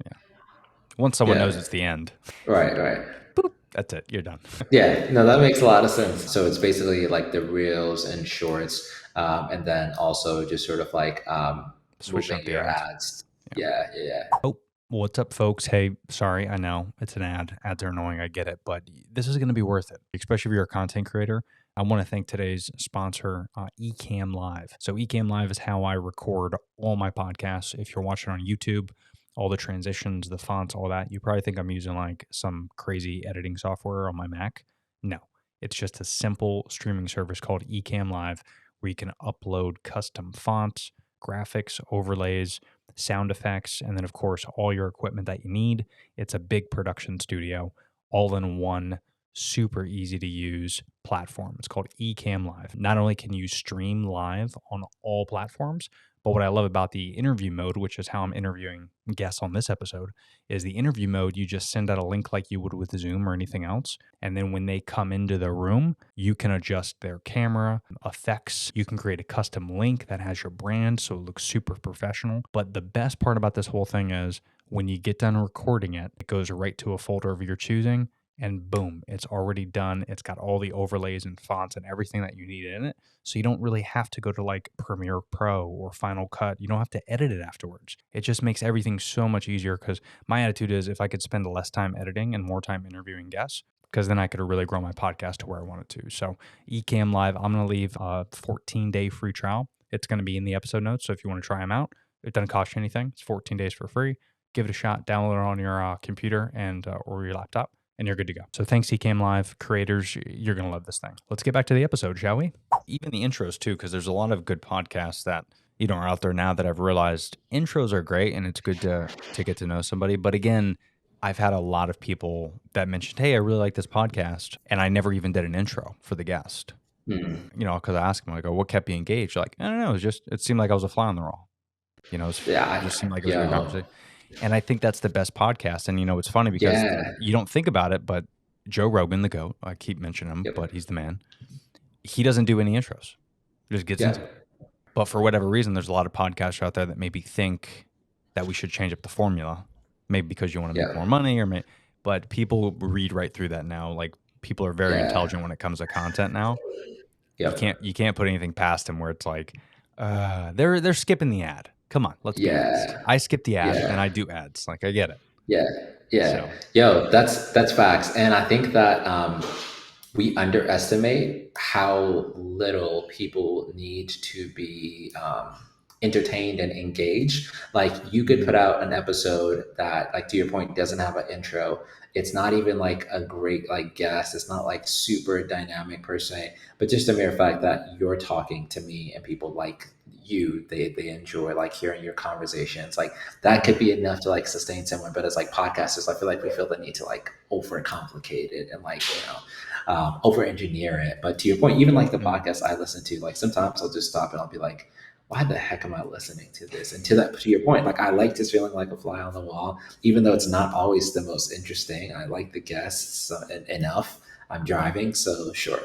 S5: once someone knows it's the end,
S6: Right.
S5: boop, that's it. You're done.
S6: Yeah, no, that makes a lot of sense. So it's basically like the reels and shorts, and then also just sort of like
S5: Switching
S6: moving
S5: up the
S6: your
S5: ads.
S6: ads. Yeah.
S5: Oh, what's up, folks? Hey, sorry, I know it's an ad. Ads are annoying. I get it, but this is going to be worth it, especially if you're a content creator. I want to thank today's sponsor, Ecamm Live. So Ecamm Live is how I record all my podcasts. If you're watching on YouTube, all the transitions, the fonts, all that, you probably think I'm using like some crazy editing software on my Mac. No, it's just a simple streaming service called Ecamm Live where you can upload custom fonts, graphics, overlays, sound effects, and then of course all your equipment that you need. It's a big production studio all in one super easy to use platform. It's called Ecamm Live. Not only can you stream live on all platforms, but what I love about the interview mode, which is how I'm interviewing guests on this episode, is the interview mode. You just send out a link like you would with Zoom or anything else. And then when they come into the room, you can adjust their camera, effects. You can create a custom link that has your brand so it looks super professional. But the best part about this whole thing is when you get done recording it, it goes right to a folder of your choosing. And boom, it's already done. It's got all the overlays and fonts and everything that you need in it. So you don't really have to go to like Premiere Pro or Final Cut. You don't have to edit it afterwards. It just makes everything so much easier because my attitude is if I could spend less time editing and more time interviewing guests, because then I could really grow my podcast to where I want it to. So Ecamm Live, I'm going to leave a 14-day free trial. It's going to be in the episode notes. So if you want to try them out, it doesn't cost you anything. It's 14 days for free. Give it a shot. Download it on your computer and or your laptop. And you're good to go. So thanks, Ecamm Live creators. You're going to love this thing. Let's get back to the episode, shall we? Even the intros, too, because there's a lot of good podcasts that are out there now that I've realized intros are great and it's good to get to know somebody. But again, I've had a lot of people that mentioned, hey, I really like this podcast. And I never even did an intro for the guest. Because I asked them, like, oh, what kept you engaged? Like, I don't know. It seemed like I was a fly on the wall. It just seemed like it was a good conversation. And I think that's the best podcast. And, it's funny because you don't think about it, but Joe Rogan, the GOAT, I keep mentioning him, but he's the man. He doesn't do any intros. He just gets into it. But for whatever reason, there's a lot of podcasts out there that maybe think that we should change up the formula, maybe because you want to make more money but people read right through that now. Like people are very intelligent when it comes to content now. You can't put anything past them where it's like, they're skipping the ad. Come on, let's be honest. I skip the ad and I do ads. Like I get it.
S6: So. Yo, that's facts. And I think that we underestimate how little people need to be entertained and engaged. Like you could put out an episode that, like to your point, doesn't have an intro. It's not even like a great like guest. It's not like super dynamic per se, but just the mere fact that you're talking to me and people like you, they enjoy like hearing your conversations. Like that could be enough to like sustain someone. But as like podcasters, I feel like we feel the need to like overcomplicate it and like, over engineer it. But to your point, even like the podcast I listen to, like sometimes I'll just stop and I'll be like, why the heck am I listening to this? And to your point, like I like just feeling like a fly on the wall, even though it's not always the most interesting. I like the guests enough. I'm driving, so sure.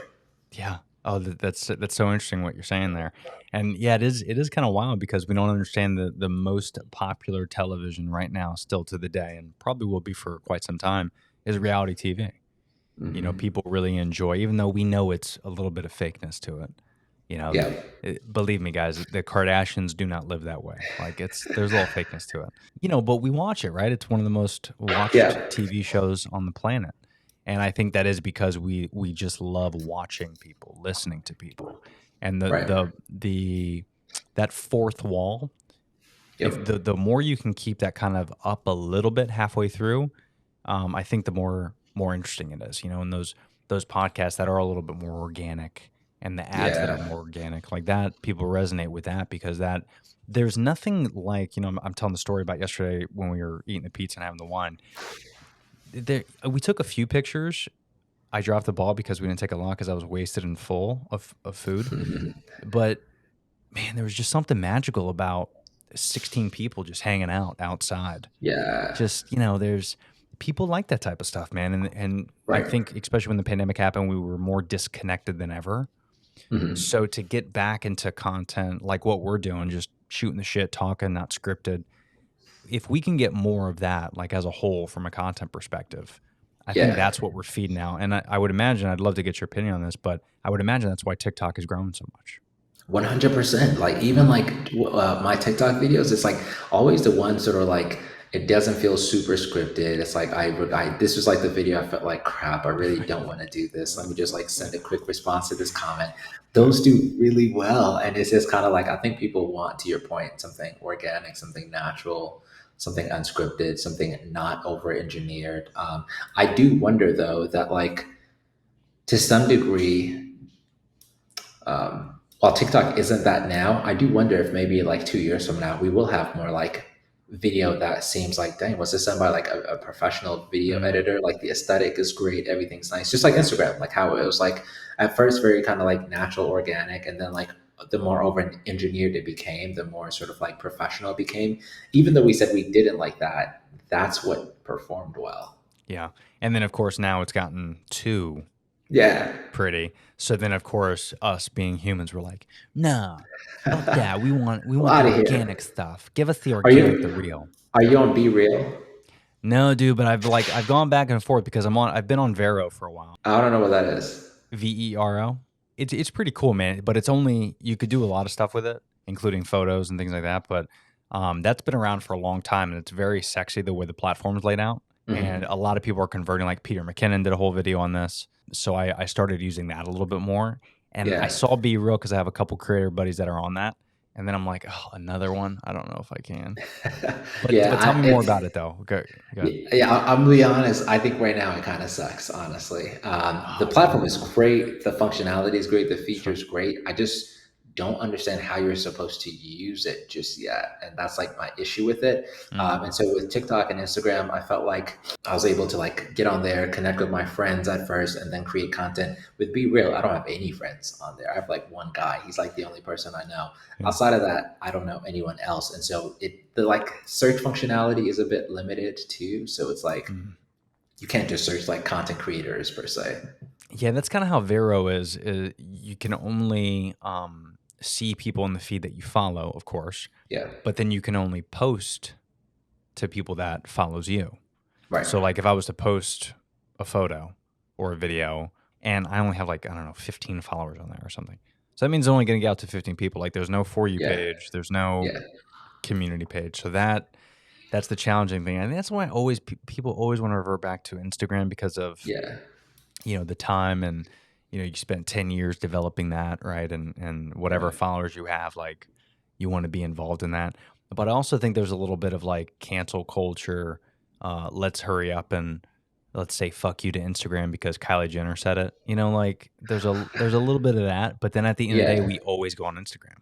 S5: Yeah. Oh, that's so interesting what you're saying there. And yeah, it is kind of wild because we don't understand the most popular television right now, still to the day, and probably will be for quite some time, is reality TV. People really enjoy, even though we know it's a little bit of fakeness to it. You know,
S6: Yeah.
S5: believe me, guys, the Kardashians do not live that way. Like there's a little fakeness to it. You know, but we watch it, right? It's one of the most watched
S6: Yeah.
S5: TV shows on the planet. And I think that is because we just love watching people, listening to people. And
S6: Right.
S5: the that fourth wall, if
S6: Yep.
S5: the more you can keep that kind of up a little bit halfway through, I think the more interesting it is. You know, and those podcasts that are a little bit more organic and the ads that are
S6: Yeah.
S5: more organic, like that, people resonate with that because that there's nothing like, you know, I'm telling the story about yesterday when we were eating the pizza and having the wine. We took a few pictures. I dropped the ball because we didn't take a lot because I was wasted and full of food. But man, there was just something magical about 16 people just hanging out outside.
S6: Yeah.
S5: Just, you know, there's people like that type of stuff, man. And I
S6: Right.
S5: think especially when the pandemic happened, we were more disconnected than ever.
S6: Mhm.
S5: So to get back into content like what we're doing, just shooting the shit, talking, not scripted, if we can get more of that, like as a whole from a content perspective, I think
S6: Yeah.
S5: that's what we're feeding out. And I would imagine, I'd love to get your opinion on this, but I would imagine that's why TikTok is growing so much.
S6: 100%. Like even like my TikTok videos, it's like always the ones that are like it doesn't feel super scripted. It's like I this was like the video I felt like crap. I really don't want to do this. Let me just like send a quick response to this comment. Those do really well, and it's just kind of like I think people want, to your point, something organic, something natural, something unscripted, something not over engineered. I do wonder though that like to some degree while TikTok isn't that now, I do wonder if maybe like 2 years from now, we will have more like video that seems like, dang, was this done by like a professional video editor? Like the aesthetic is great, everything's nice. Just like Instagram, like how it was like at first very kind of like natural, organic, and then like the more over engineered it became, the more sort of like professional it became. Even though we said we didn't like that, that's what performed well.
S5: Yeah. And then of course now it's gotten too
S6: Yeah.
S5: pretty. So then of course us being humans were like, no, fuck that. We want
S6: Outta
S5: the
S6: here.
S5: organic stuff. Give us the
S6: Are you-
S5: organic, the real.
S6: Are you on Be Real?
S5: No, dude, but I've gone back and forth because I've been on Vero for a while.
S6: I don't know what that is.
S5: VERO. It's pretty cool, man. But it's only, you could do a lot of stuff with it, including photos and things like that. But that's been around for a long time, and it's very sexy the way the platform's laid out. And a lot of people are converting. Like Peter McKinnon did a whole video on this, so I started using that a little bit more. And
S6: Yeah.
S5: I saw Be Real because I have a couple creator buddies that are on that. And then I'm like, oh, another one. I don't know if I can. But,
S6: Yeah,
S5: but tell me more
S6: it's-
S5: about it though. Okay.
S6: Yeah, I'm gonna be honest. I think right now it kind of sucks, honestly. The platform is great, the functionality is great, the feature is great. I just don't understand how you're supposed to use it just yet, and that's like my issue with it. And so with TikTok and Instagram, I felt like I was able to like get on there, connect with my friends at first, and then create content. With Be Real, I don't have any friends on there. I have like one guy. He's like the only person I know. Outside of that, I don't know anyone else. And so the like search functionality is a bit limited too. So it's like you can't just search like content creators per se.
S5: Yeah, that's kind of how Vero is. You can only see people in the feed that you follow, of course,
S6: Yeah.
S5: but then you can only post to people that follows you.
S6: Right.
S5: So like if I was to post a photo or a video and I only have like, I don't know, 15 followers on there or something. So that means I'm only going to get out to 15 people. Like there's no For You
S6: Yeah.
S5: page. There's no
S6: Yeah.
S5: community page. So that's the challenging thing. And that's why people always want to revert back to Instagram because of,
S6: Yeah.
S5: you know, the time and, you know, you spent 10 years developing that, right? And whatever
S6: Right.
S5: followers you have, like you want to be involved in that. But I also think there's a little bit of like cancel culture. Let's hurry up and let's say fuck you to Instagram because Kylie Jenner said it. You know, like there's a little bit of that. But then at the end of the
S6: Yeah.
S5: day, we always go on Instagram.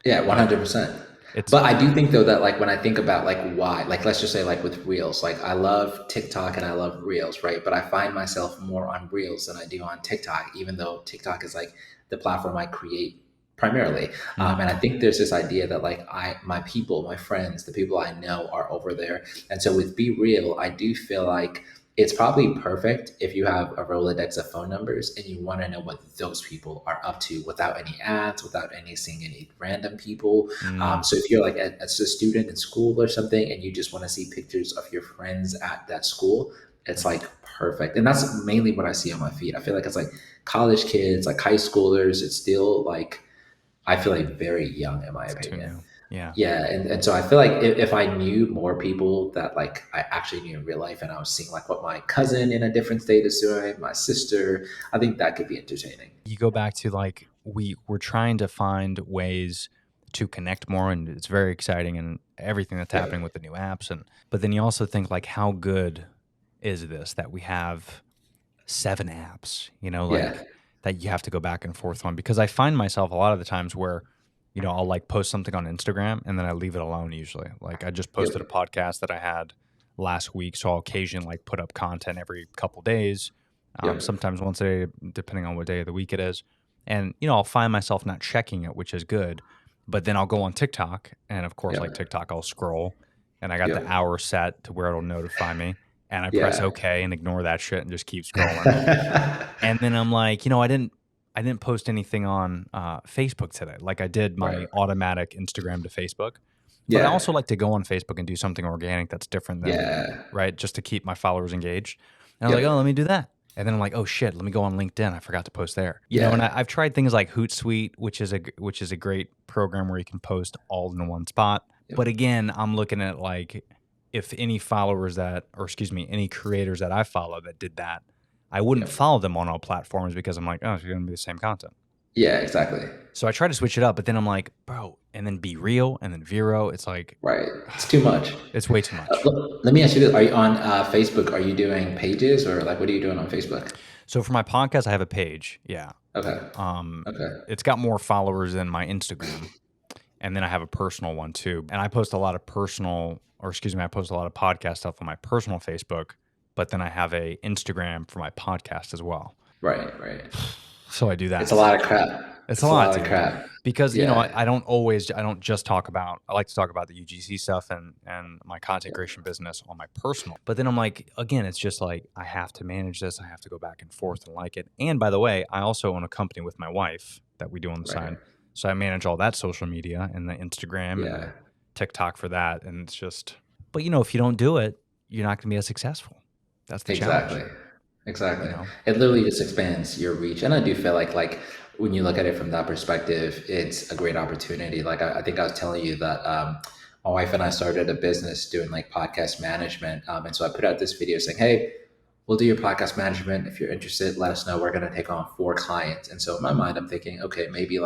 S6: Yeah, 100%.
S5: It's
S6: But I do think though that like when I think about like why, like let's just say like with Reels, like I love TikTok and I love Reels, right? But I find myself more on Reels than I do on TikTok, even though TikTok is like the platform I create primarily. And I think there's this idea that like my people, my friends, the people I know are over there. And so with Be Real, I do feel like it's probably perfect if you have a Rolodex of phone numbers and you want to know what those people are up to without any ads, without seeing any random people. So if you're like as a student in school or something and you just want to see pictures of your friends at that school, it's like perfect. And that's mainly what I see on my feed. I feel like it's like college kids, like high schoolers. It's still like I feel like very young in my
S5: It's too
S6: opinion.
S5: new. Yeah.
S6: Yeah, and so I feel like if I knew more people that like I actually knew in real life, and I was seeing like what my cousin in a different state is doing, my sister, I think that could be entertaining.
S5: You go back to like we're trying to find ways to connect more, and it's very exciting and everything that's happening
S6: Yep.
S5: with the new apps. And but then you also think like, how good is this that we have 7 apps,
S6: Yeah.
S5: like that you have to go back and forth on? Because I find myself a lot of the times where, I'll like post something on Instagram and then I leave it alone usually. Like I just posted a
S6: Yep.
S5: podcast that I had last week. So I'll occasionally like put up content every couple days,
S6: Yep.
S5: sometimes once a day, depending on what day of the week it is. And, I'll find myself not checking it, which is good. But then I'll go on TikTok. And of course, like
S6: Yep.
S5: TikTok, I'll scroll and I got the
S6: Yep.
S5: hour set to where it'll notify me. And I press
S6: Yeah.
S5: OK and ignore that shit and just keep scrolling. And then I'm like, I didn't post anything on Facebook today. Like I did my
S6: Right.
S5: automatic Instagram to Facebook. But I
S6: Yeah.
S5: also like to go on Facebook and do something organic that's different than,
S6: Yeah.
S5: right, just to keep my followers engaged. And I was
S6: Yep.
S5: like, oh, let me do that. And then I'm like, oh shit, let me go on LinkedIn. I forgot to post there. And
S6: Yeah.
S5: I've tried things like Hootsuite, which is a great program where you can post all in one spot.
S6: Yep.
S5: But again, I'm looking at like if any any creators that I follow that did that, I wouldn't
S6: Yep.
S5: follow them on all platforms because I'm like, oh, it's going to be the same content.
S6: Yeah, exactly.
S5: So I try to switch it up, but then I'm like, bro, and then Be Real and then Vero. It's like,
S6: Right. It's too much.
S5: it's way too much.
S6: Let me ask you this. Are you on Facebook? Are you doing pages or like what are you doing on Facebook?
S5: So for my podcast, I have a page. Yeah.
S6: Okay. Okay.
S5: It's got more followers than my Instagram. And then I have a personal one too. And I post a lot of I post a lot of podcast stuff on my personal Facebook, but then I have a Instagram for my podcast as well.
S6: Right. Right.
S5: So I do that.
S6: It's a lot of crap.
S5: It's a lot
S6: of
S5: dude.
S6: crap.
S5: Because,
S6: Yeah.
S5: I don't just talk about, I like to talk about the UGC stuff and my content creation business on my personal. But then I'm like, again, it's just like, I have to manage this. I have to go back and forth and like it. And by the way, I also own a company with my wife that we do on the
S6: Right.
S5: side. So I manage all that social media and the Instagram and
S6: Yeah.
S5: the TikTok for that. And it's just, but if you don't do it, you're not going to be as successful. That's the
S6: Exactly.
S5: challenge.
S6: Exactly. It literally just expands your reach. And I do feel like when you look at it from that perspective, it's a great opportunity. Like I think I was telling you that my wife and I started a business doing like podcast management. And so I put out this video saying, hey, we'll do your podcast management. If you're interested, let us know. We're going to take on 4 clients. And so in my mind, I'm thinking, okay, maybe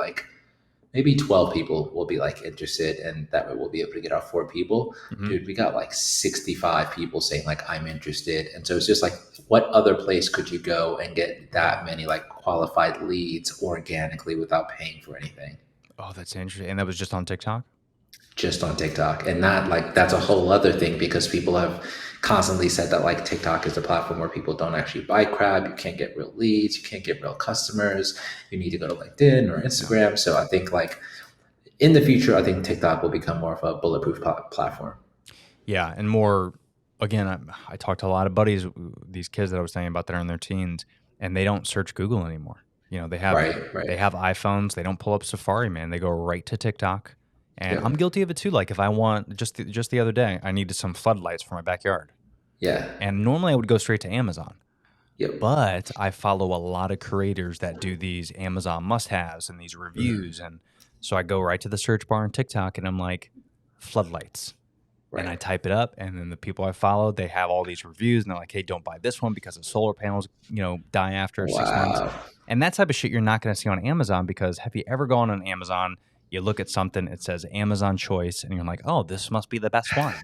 S6: 12 people will be like interested, and that way we'll be able to get our 4 people.
S5: Mhm.
S6: Dude, we got like 65 people saying like, I'm interested. And so it's just like, what other place could you go and get that many like qualified leads organically without paying for anything?
S5: Oh, that's interesting. And that was just on TikTok?
S6: Just on TikTok. And that's a whole other thing, because people have constantly said that like TikTok is the platform where people don't actually buy crap. You can't get real leads. You can't get real customers. You need to go to LinkedIn or Instagram. So I think like in the future, I think TikTok will become more of a bulletproof platform.
S5: Yeah. And more, again, I talked to a lot of buddies, these kids that I was saying about that are in their teens, and they don't search Google anymore. They have
S6: Right.
S5: they have iPhones. They don't pull up Safari, man. They go right to TikTok. And
S6: Yeah.
S5: I'm guilty of it too. Like if I want, just the other day, I needed some floodlights for my backyard.
S6: Yeah.
S5: And normally I would go straight to Amazon.
S6: Yep.
S5: But I follow a lot of creators that do these Amazon must-haves and these reviews. And so I go right to the search bar on TikTok and I'm like, floodlights. And I
S6: Right.
S5: type it up, and then the people I follow, they have all these reviews, and they're like, hey, don't buy this one because the solar panels, die after 6 months.
S6: Wow.
S5: And that type of shit you're not going to see on Amazon, because have you ever gone on Amazon, you look at something, it says Amazon choice, and you're like, oh, this must be the best one.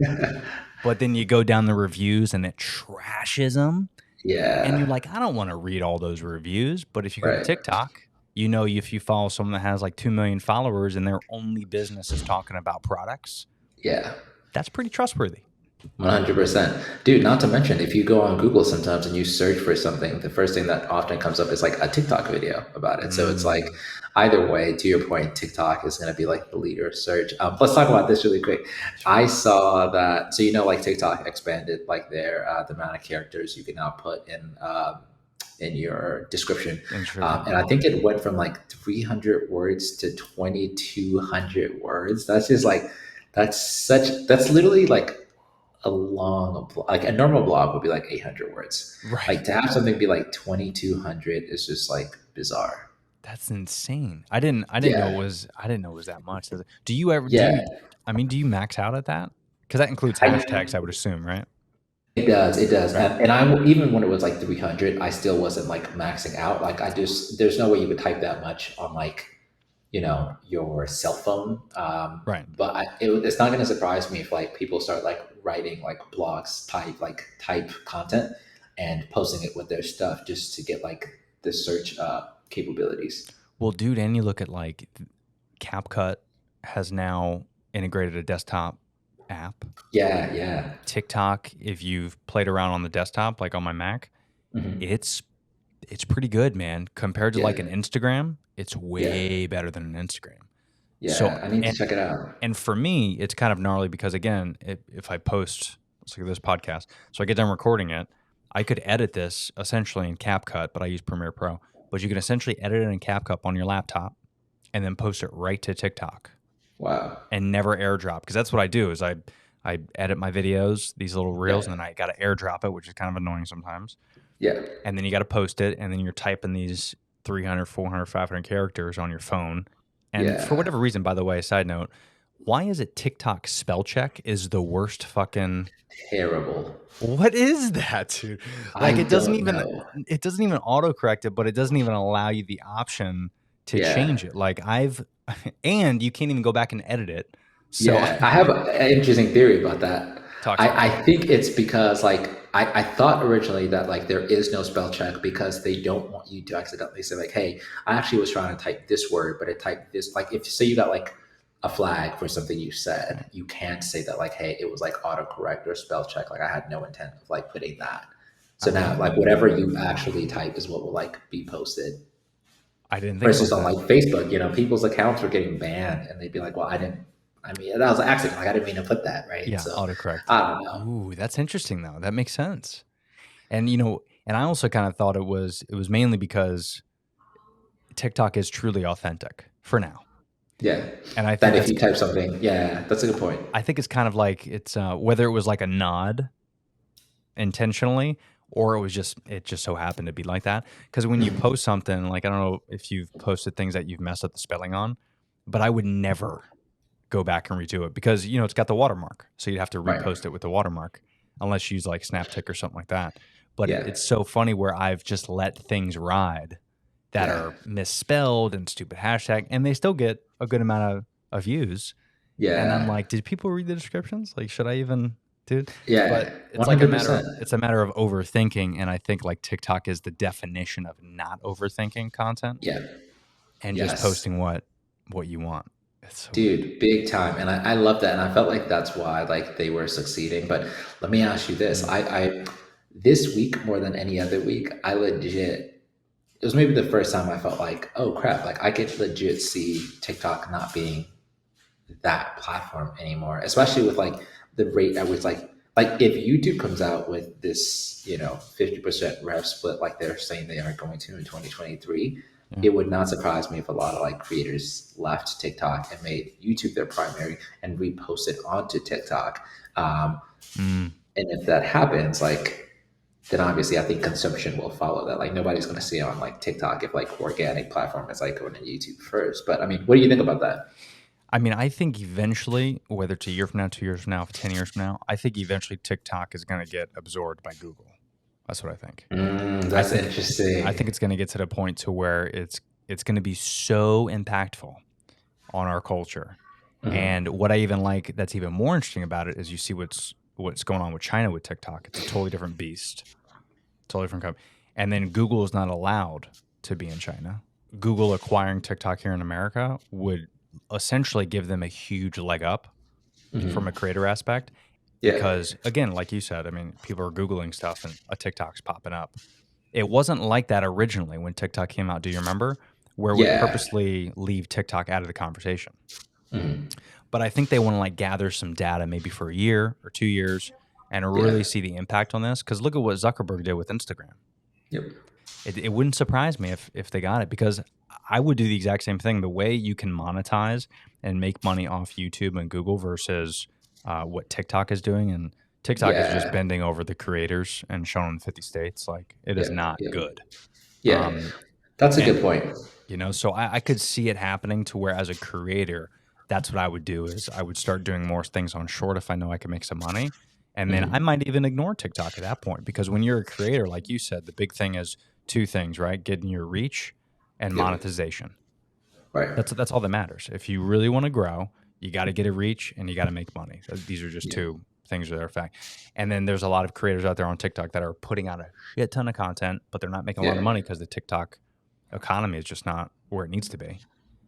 S5: But then you go down the reviews and it trashes them.
S6: Yeah.
S5: And you're like, I don't want to read all those reviews. But if you go to
S6: Right.
S5: TikTok, if you follow someone that has like 2 million followers and their only business is talking about products,
S6: Yeah.
S5: that's pretty trustworthy.
S6: 100%. Dude, not to mention, if you go on Google sometimes and you search for something, the first thing that often comes up is like a TikTok video about it. So it's like, either way, to your point, TikTok is going to be like the leader of search. Let's talk about this really quick. I saw that, so like TikTok expanded like the amount of characters you can now put in your description. And I think it went from like 300 words to 2,200 words. That's just like, that's literally like like a normal blog would be like 800 words.
S5: Right.
S6: Like to have something be like 2,200 is just like bizarre.
S5: That's insane. I didn't know
S6: Yeah.
S5: I didn't know it was that much. Do you ever
S6: Yeah.
S5: do you max out at that? Because that includes hashtags, I would assume, right?
S6: It does, it does.
S5: Right.
S6: And even when it was like 300, I still wasn't like maxing out. Like there's no way you could type that much on like, your cell phone.
S5: Right.
S6: But it's not going to surprise me if like people start like writing like blogs, type content and posting it with their stuff just to get like the search capabilities.
S5: Well, dude, and you look at like CapCut has now integrated a desktop app.
S6: Yeah, yeah.
S5: TikTok, if you've played around on the desktop, like on my Mac,
S6: Mhm.
S5: it's pretty good, man. Compared to like an
S6: Yeah,
S5: Instagram, it's
S6: yeah,
S5: way better than an Instagram.
S6: yeah.
S5: So,
S6: I need to check it out.
S5: and for me, it's kind of gnarly because again, if I post, let's look at this podcast, so I get done recording it, I could edit this essentially in CapCut, but I use Premiere Pro. But you can essentially edit it in CapCut on your laptop and then post it right to TikTok
S6: Wow.
S5: and never airdrop. Because that's what I do is I edit my videos, these little reels,
S6: Yeah,
S5: and then I got to airdrop it, which is kind of annoying sometimes.
S6: yeah,
S5: And then you got to post it, and then you're typing these 300, 400, 500 characters on your phone. And for
S6: yeah.
S5: whatever reason, by the way, side note, why is it TikTok spell check is the worst fucking...
S6: Terrible.
S5: What is that, dude?
S6: I
S5: Like it
S6: don't know.
S5: doesn't even autocorrect it, but it doesn't even allow you the option to change
S6: Yeah.
S5: it. Like and you can't even go back and edit it. So
S6: Yeah, I have an interesting theory about that.
S5: talk to me.
S6: I think it's because like I thought originally that like there is no spell check because they don't want you to accidentally say like, hey, I actually was trying to type this word, but I typed this. Like if say you got like a flag for something you said, you can't say that like, hey, it was like autocorrect or spell check. Like I had no intent of like putting that. So now like whatever you actually type is what will like be posted.
S5: I didn't think
S6: Versus
S5: about
S6: on
S5: that.
S6: like Facebook, people's accounts were getting banned and they'd be like, well, I mean, that was an accident. Like I didn't mean to put that, right?
S5: Yeah,
S6: So
S5: autocorrect.
S6: I don't know.
S5: Ooh, that's interesting though. That makes sense. And and I also kind of thought it was mainly because TikTok is truly authentic for now.
S6: Yeah.
S5: And I
S6: That
S5: think
S6: if you type something, yeah, that's a good point.
S5: I think it's kind of like it's whether it was like a nod intentionally or it just so happened to be like that. Because when you post something, like I don't know if you've posted things that you've messed up the spelling on, but I would never go back and redo it because it's got the watermark, so you'd have to
S6: Right.
S5: repost it with the watermark unless you use like Snaptick or something like that. But
S6: Yeah.
S5: it's so funny where I've just let things ride that
S6: Yeah.
S5: are misspelled and stupid hashtag, and they still get a good amount of views. And I'm
S6: Yeah.
S5: like, did people read the descriptions? Like, should I even, dude?
S6: Yeah.
S5: But it's like
S6: 100%.
S5: it's a matter of overthinking, and I think like TikTok is the definition of not overthinking content
S6: Yeah.
S5: and just
S6: Yes.
S5: posting what you want. It's so
S6: Dude, big time. And I love that. And I felt like that's why like they were succeeding. But let me ask you this. I this week more than any other week, I legit it was maybe the first time I felt like, oh crap, like I could legit see TikTok not being that platform anymore, especially with like the rate at which like if YouTube comes out with this 50% rev split like they're saying they are going to in 2023, it would not surprise me if a lot of like creators left TikTok and made YouTube their primary and reposted onto TikTok. And if that happens, like then obviously I think consumption will follow that. Like nobody's going to see it on like TikTok if like organic platform is like going to YouTube first. But I mean, what do you think about that?
S5: I mean, I think eventually, whether it's a year from now, 2 years from now, 10 years from now, I think eventually TikTok is going to get absorbed by Google. That's what I think.
S6: That's interesting.
S5: I think it's going to get to the point to where it's going to be so impactful on our culture. And what I even like that's even more interesting about it is you see what's going on with China with TikTok. It's a totally different beast, totally different company. And then Google is not allowed to be in China. Google acquiring TikTok here in America would essentially give them a huge leg up from a creator aspect.
S6: Yeah.
S5: Because again, like you said, I mean, people are Googling stuff and a TikTok's popping up. It wasn't like that originally when TikTok came out. Do you remember? Where we purposely leave TikTok out of the conversation. But I think they want to like gather some data maybe for a year or 2 years and really see the impact on this. Because look at what Zuckerberg did with Instagram.
S6: Yep.
S5: It wouldn't surprise me if they got it because I would do the exact same thing. The way you can monetize and make money off YouTube and Google versus what TikTok is doing. And TikTok is just bending over the creators and showing them 50 states. Like it is not good.
S6: Yeah. That's a good point.
S5: So I could see it happening to where as a creator, that's what I would do is I would start doing more things on short if I know I can make some money. And then I might even ignore TikTok at that point because when you're a creator, like you said, the big thing is two things, right? Getting your reach and
S6: Yep.
S5: monetization.
S6: Right.
S5: That's all that matters. If you really want to grow, you got to get a reach and you got to make money. These are just two things that are a fact. And then there's a lot of creators out there on TikTok that are putting out a shit ton of content, but they're not making a lot of money because the TikTok economy is just not where it needs to be.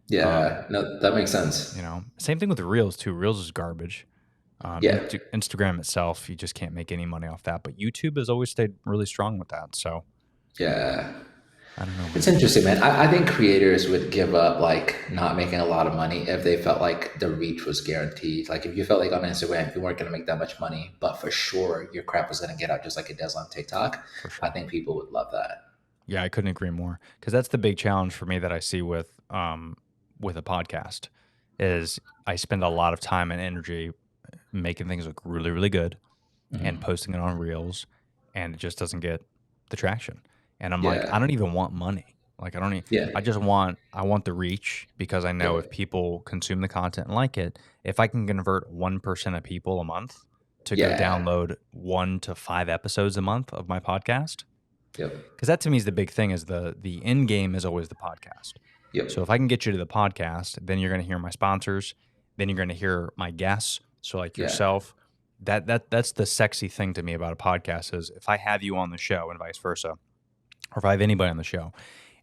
S6: Yeah. No, that makes sense.
S5: Same thing with the Reels too. Reels is garbage. Instagram itself, you just can't make any money off that. But YouTube has always stayed really strong with that. So
S6: Yeah.
S5: I don't know.
S6: It's interesting, man. I think creators would give up like not making a lot of money if they felt like the reach was guaranteed. Like if you felt like on Instagram you weren't going to make that much money, but for sure your crap was going to get out just like it does on TikTok.
S5: Sure.
S6: I think people would love that.
S5: Yeah, I couldn't agree more. Because that's the big challenge for me that I see with a podcast is I spend a lot of time and energy making things look really, really good and posting it on Reels, and it just doesn't get the traction. And I'm like, I don't even want money. Like I don't even, I want the reach because I know if people consume the content and like it, if I can convert 1% of people a month to go download 1 to 5 episodes a month of my podcast. Because that to me is the big thing is the end game is always the podcast. So if I can get you to the podcast, then you're going to hear my sponsors, then you're going to hear my guests. So like yourself, that's the sexy thing to me about a podcast is if I have you on the show and vice versa, or if I have anybody on the show,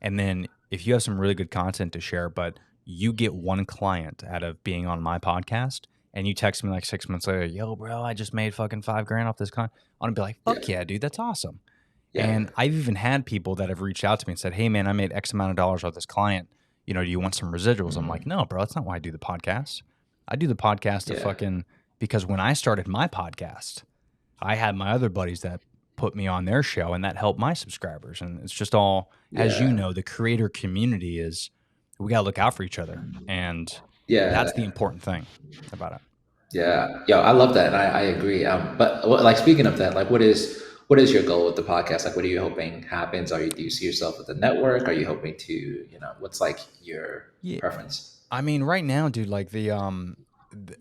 S5: and then if you have some really good content to share, but you get one client out of being on my podcast and you text me like 6 months later, yo, bro, I just made fucking $5,000 off this I'm going to be like, fuck yeah, dude, that's awesome. And I've even had people that have reached out to me and said, hey, man, I made X amount of dollars off this client. Do you want some residuals? I'm like, no, bro, that's not why I do the podcast. I do the podcast to fucking because when I started my podcast, I had my other buddies that put me on their show and that helped my subscribers. And it's just all, as you know, the creator community is, we got to look out for each other. And that's the important thing about it.
S6: Yeah. I love that. And I agree. But like, speaking of that, like what is your goal with the podcast? Like, what are you hoping happens? Do you see yourself with the network? Are you hoping to, what's like your preference?
S5: I mean, right now, dude, like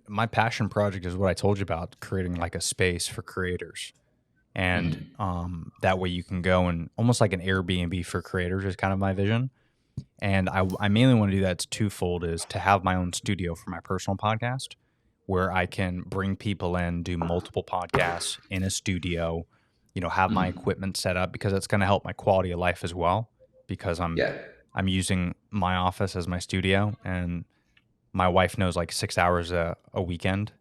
S5: my passion project is what I told you about, creating like a space for creators. And that way you can go and almost like an Airbnb for creators is kind of my vision. And I mainly want to do that twofold is to have my own studio for my personal podcast where I can bring people in, do multiple podcasts in a studio, have my equipment set up because it's going to help my quality of life as well because I'm using my office as my studio and my wife knows like 6 hours a weekend.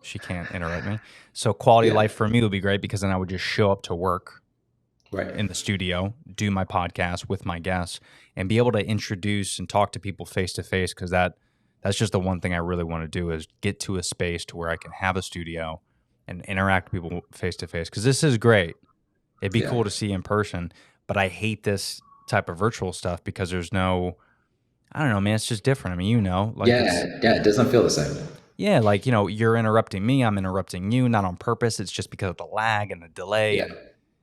S5: She can't interrupt me. So quality of life for me would be great because then I would just show up to work in the studio, do my podcast with my guests and be able to introduce and talk to people face to face because that's just the one thing I really want to do is get to a space to where I can have a studio and interact with people face to face because this is great. It'd be cool to see in person, but I hate this type of virtual stuff because there's no, I don't know, man, it's just different. I mean, like
S6: it doesn't feel the same.
S5: Yeah, like, you're interrupting me, I'm interrupting you, not on purpose. It's just because of the lag and the delay. And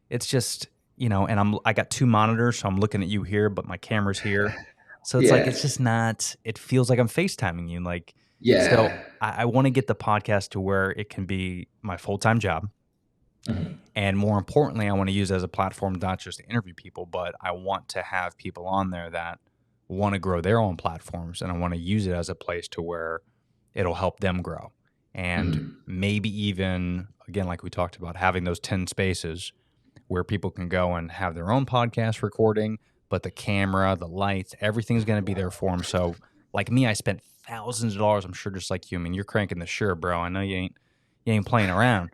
S5: it's just, and I got 2 monitors, so I'm looking at you here, but my camera's here. So it's like, it's just not, it feels like I'm FaceTiming you. Like, so I want to get the podcast to where it can be my full-time job. And more importantly, I want to use it as a platform, not just to interview people, but I want to have people on there that want to grow their own platforms. And I want to use it as a place to where it'll help them grow. And maybe even, again, like we talked about, having those 10 spaces where people can go and have their own podcast recording, but the camera, the lights, everything's going to be there for them. So like me, I spent thousands of dollars, I'm sure just like you. I mean, you're cranking the shirt, bro. I know you ain't playing around,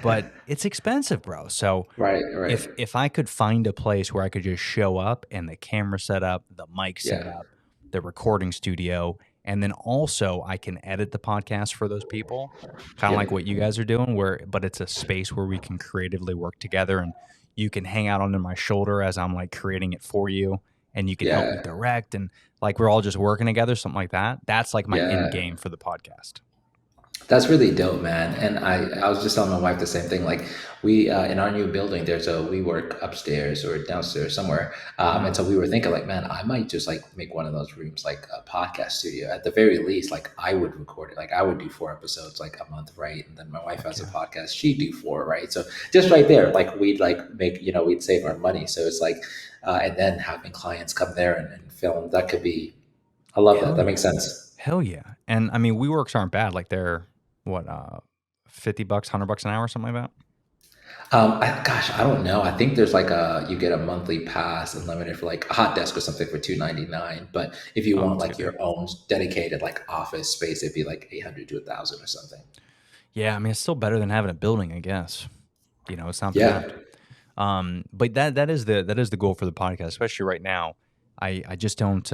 S5: but it's expensive, bro. So if I could find a place where I could just show up and the camera set up, the mic set up, the recording studio, and then also I can edit the podcast for those people, kind of like what you guys are doing, but it's a space where we can creatively work together and you can hang out under my shoulder as I'm like creating it for you and you can help me direct and like we're all just working together, something like that. That's like my end game for the podcast.
S6: That's really dope, man. And I was just telling my wife the same thing. Like we in our new building, there's a WeWork upstairs or downstairs somewhere, and so we were thinking like, man, I might just like make one of those rooms like a podcast studio. At the very least, like I would record it. Like I would do 4 episodes like a month, right? And then my wife has a podcast; she'd do 4, right? So just right there, like we'd like make we'd save our money. So it's like, and then having clients come there and film, that could be. I love that.
S5: Hell
S6: That
S5: yeah.
S6: makes sense.
S5: Hell yeah. And I mean, WeWorks aren't bad. Like they're what, $50, $100 an hour, something like that.
S6: Gosh, I don't know. I think there's like you get a monthly pass unlimited for like a hot desk or something for $299. But if you want like your own dedicated like office space, it'd be like 800 to 1,000 or something.
S5: Yeah, I mean, it's still better than having a building, I guess. It's not
S6: Yeah.
S5: bad. But that is the goal for the podcast, especially right now. I just don't.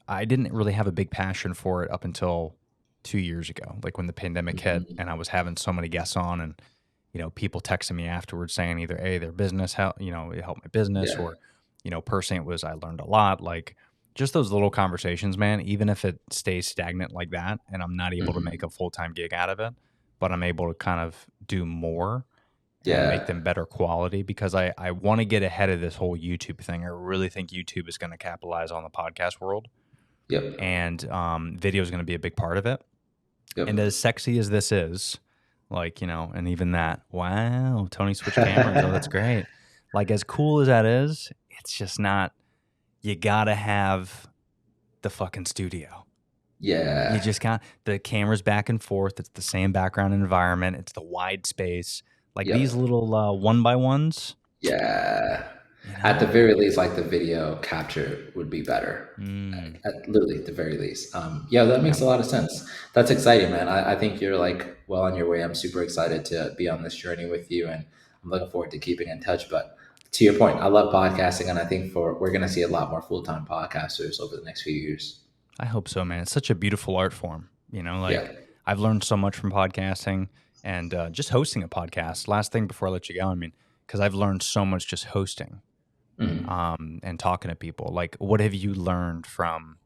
S5: I didn't really have a big passion for it up until 2 years ago, like when the pandemic hit, and I was having so many guests on, and people texting me afterwards saying either their business help, it helped my business,
S6: Yeah.
S5: or personally it was I learned a lot, like just those little conversations, man. Even if it stays stagnant like that, and I'm not able to make a full-time gig out of it, but I'm able to kind of do more and make
S6: Yeah.
S5: them better quality, because I want to get ahead of this whole YouTube thing. I really think YouTube is going to capitalize on the podcast world,
S6: Yep.
S5: and video is going to be a big part of it.
S6: Yep.
S5: And as sexy as this is, like, and even that, wow, Tony switched cameras. Oh, that's great. Like, as cool as that is, it's just not, you got to have the fucking studio. You
S6: Yeah.
S5: just got the cameras back and forth. It's the same background environment. It's the wide space. Like these
S6: Yep.
S5: little 1x1s.
S6: Yeah. At the very least, like the video capture would be better.
S5: Mm,
S6: At literally the very least. Yeah, that makes a lot of sense. That's exciting, man. I think you're like well on your way. I'm super excited to be on this journey with you, and I'm looking forward to keeping in touch. But to your point, I love podcasting, and I think we're going to see a lot more full-time podcasters over the next few years.
S5: I hope so, man. It's such a beautiful art form. Like
S6: Yeah.
S5: I've learned so much from podcasting, and just hosting a podcast. Last thing before I let you go, I mean, because I've learned so much just hosting. And talking to people. Like, what have you learned from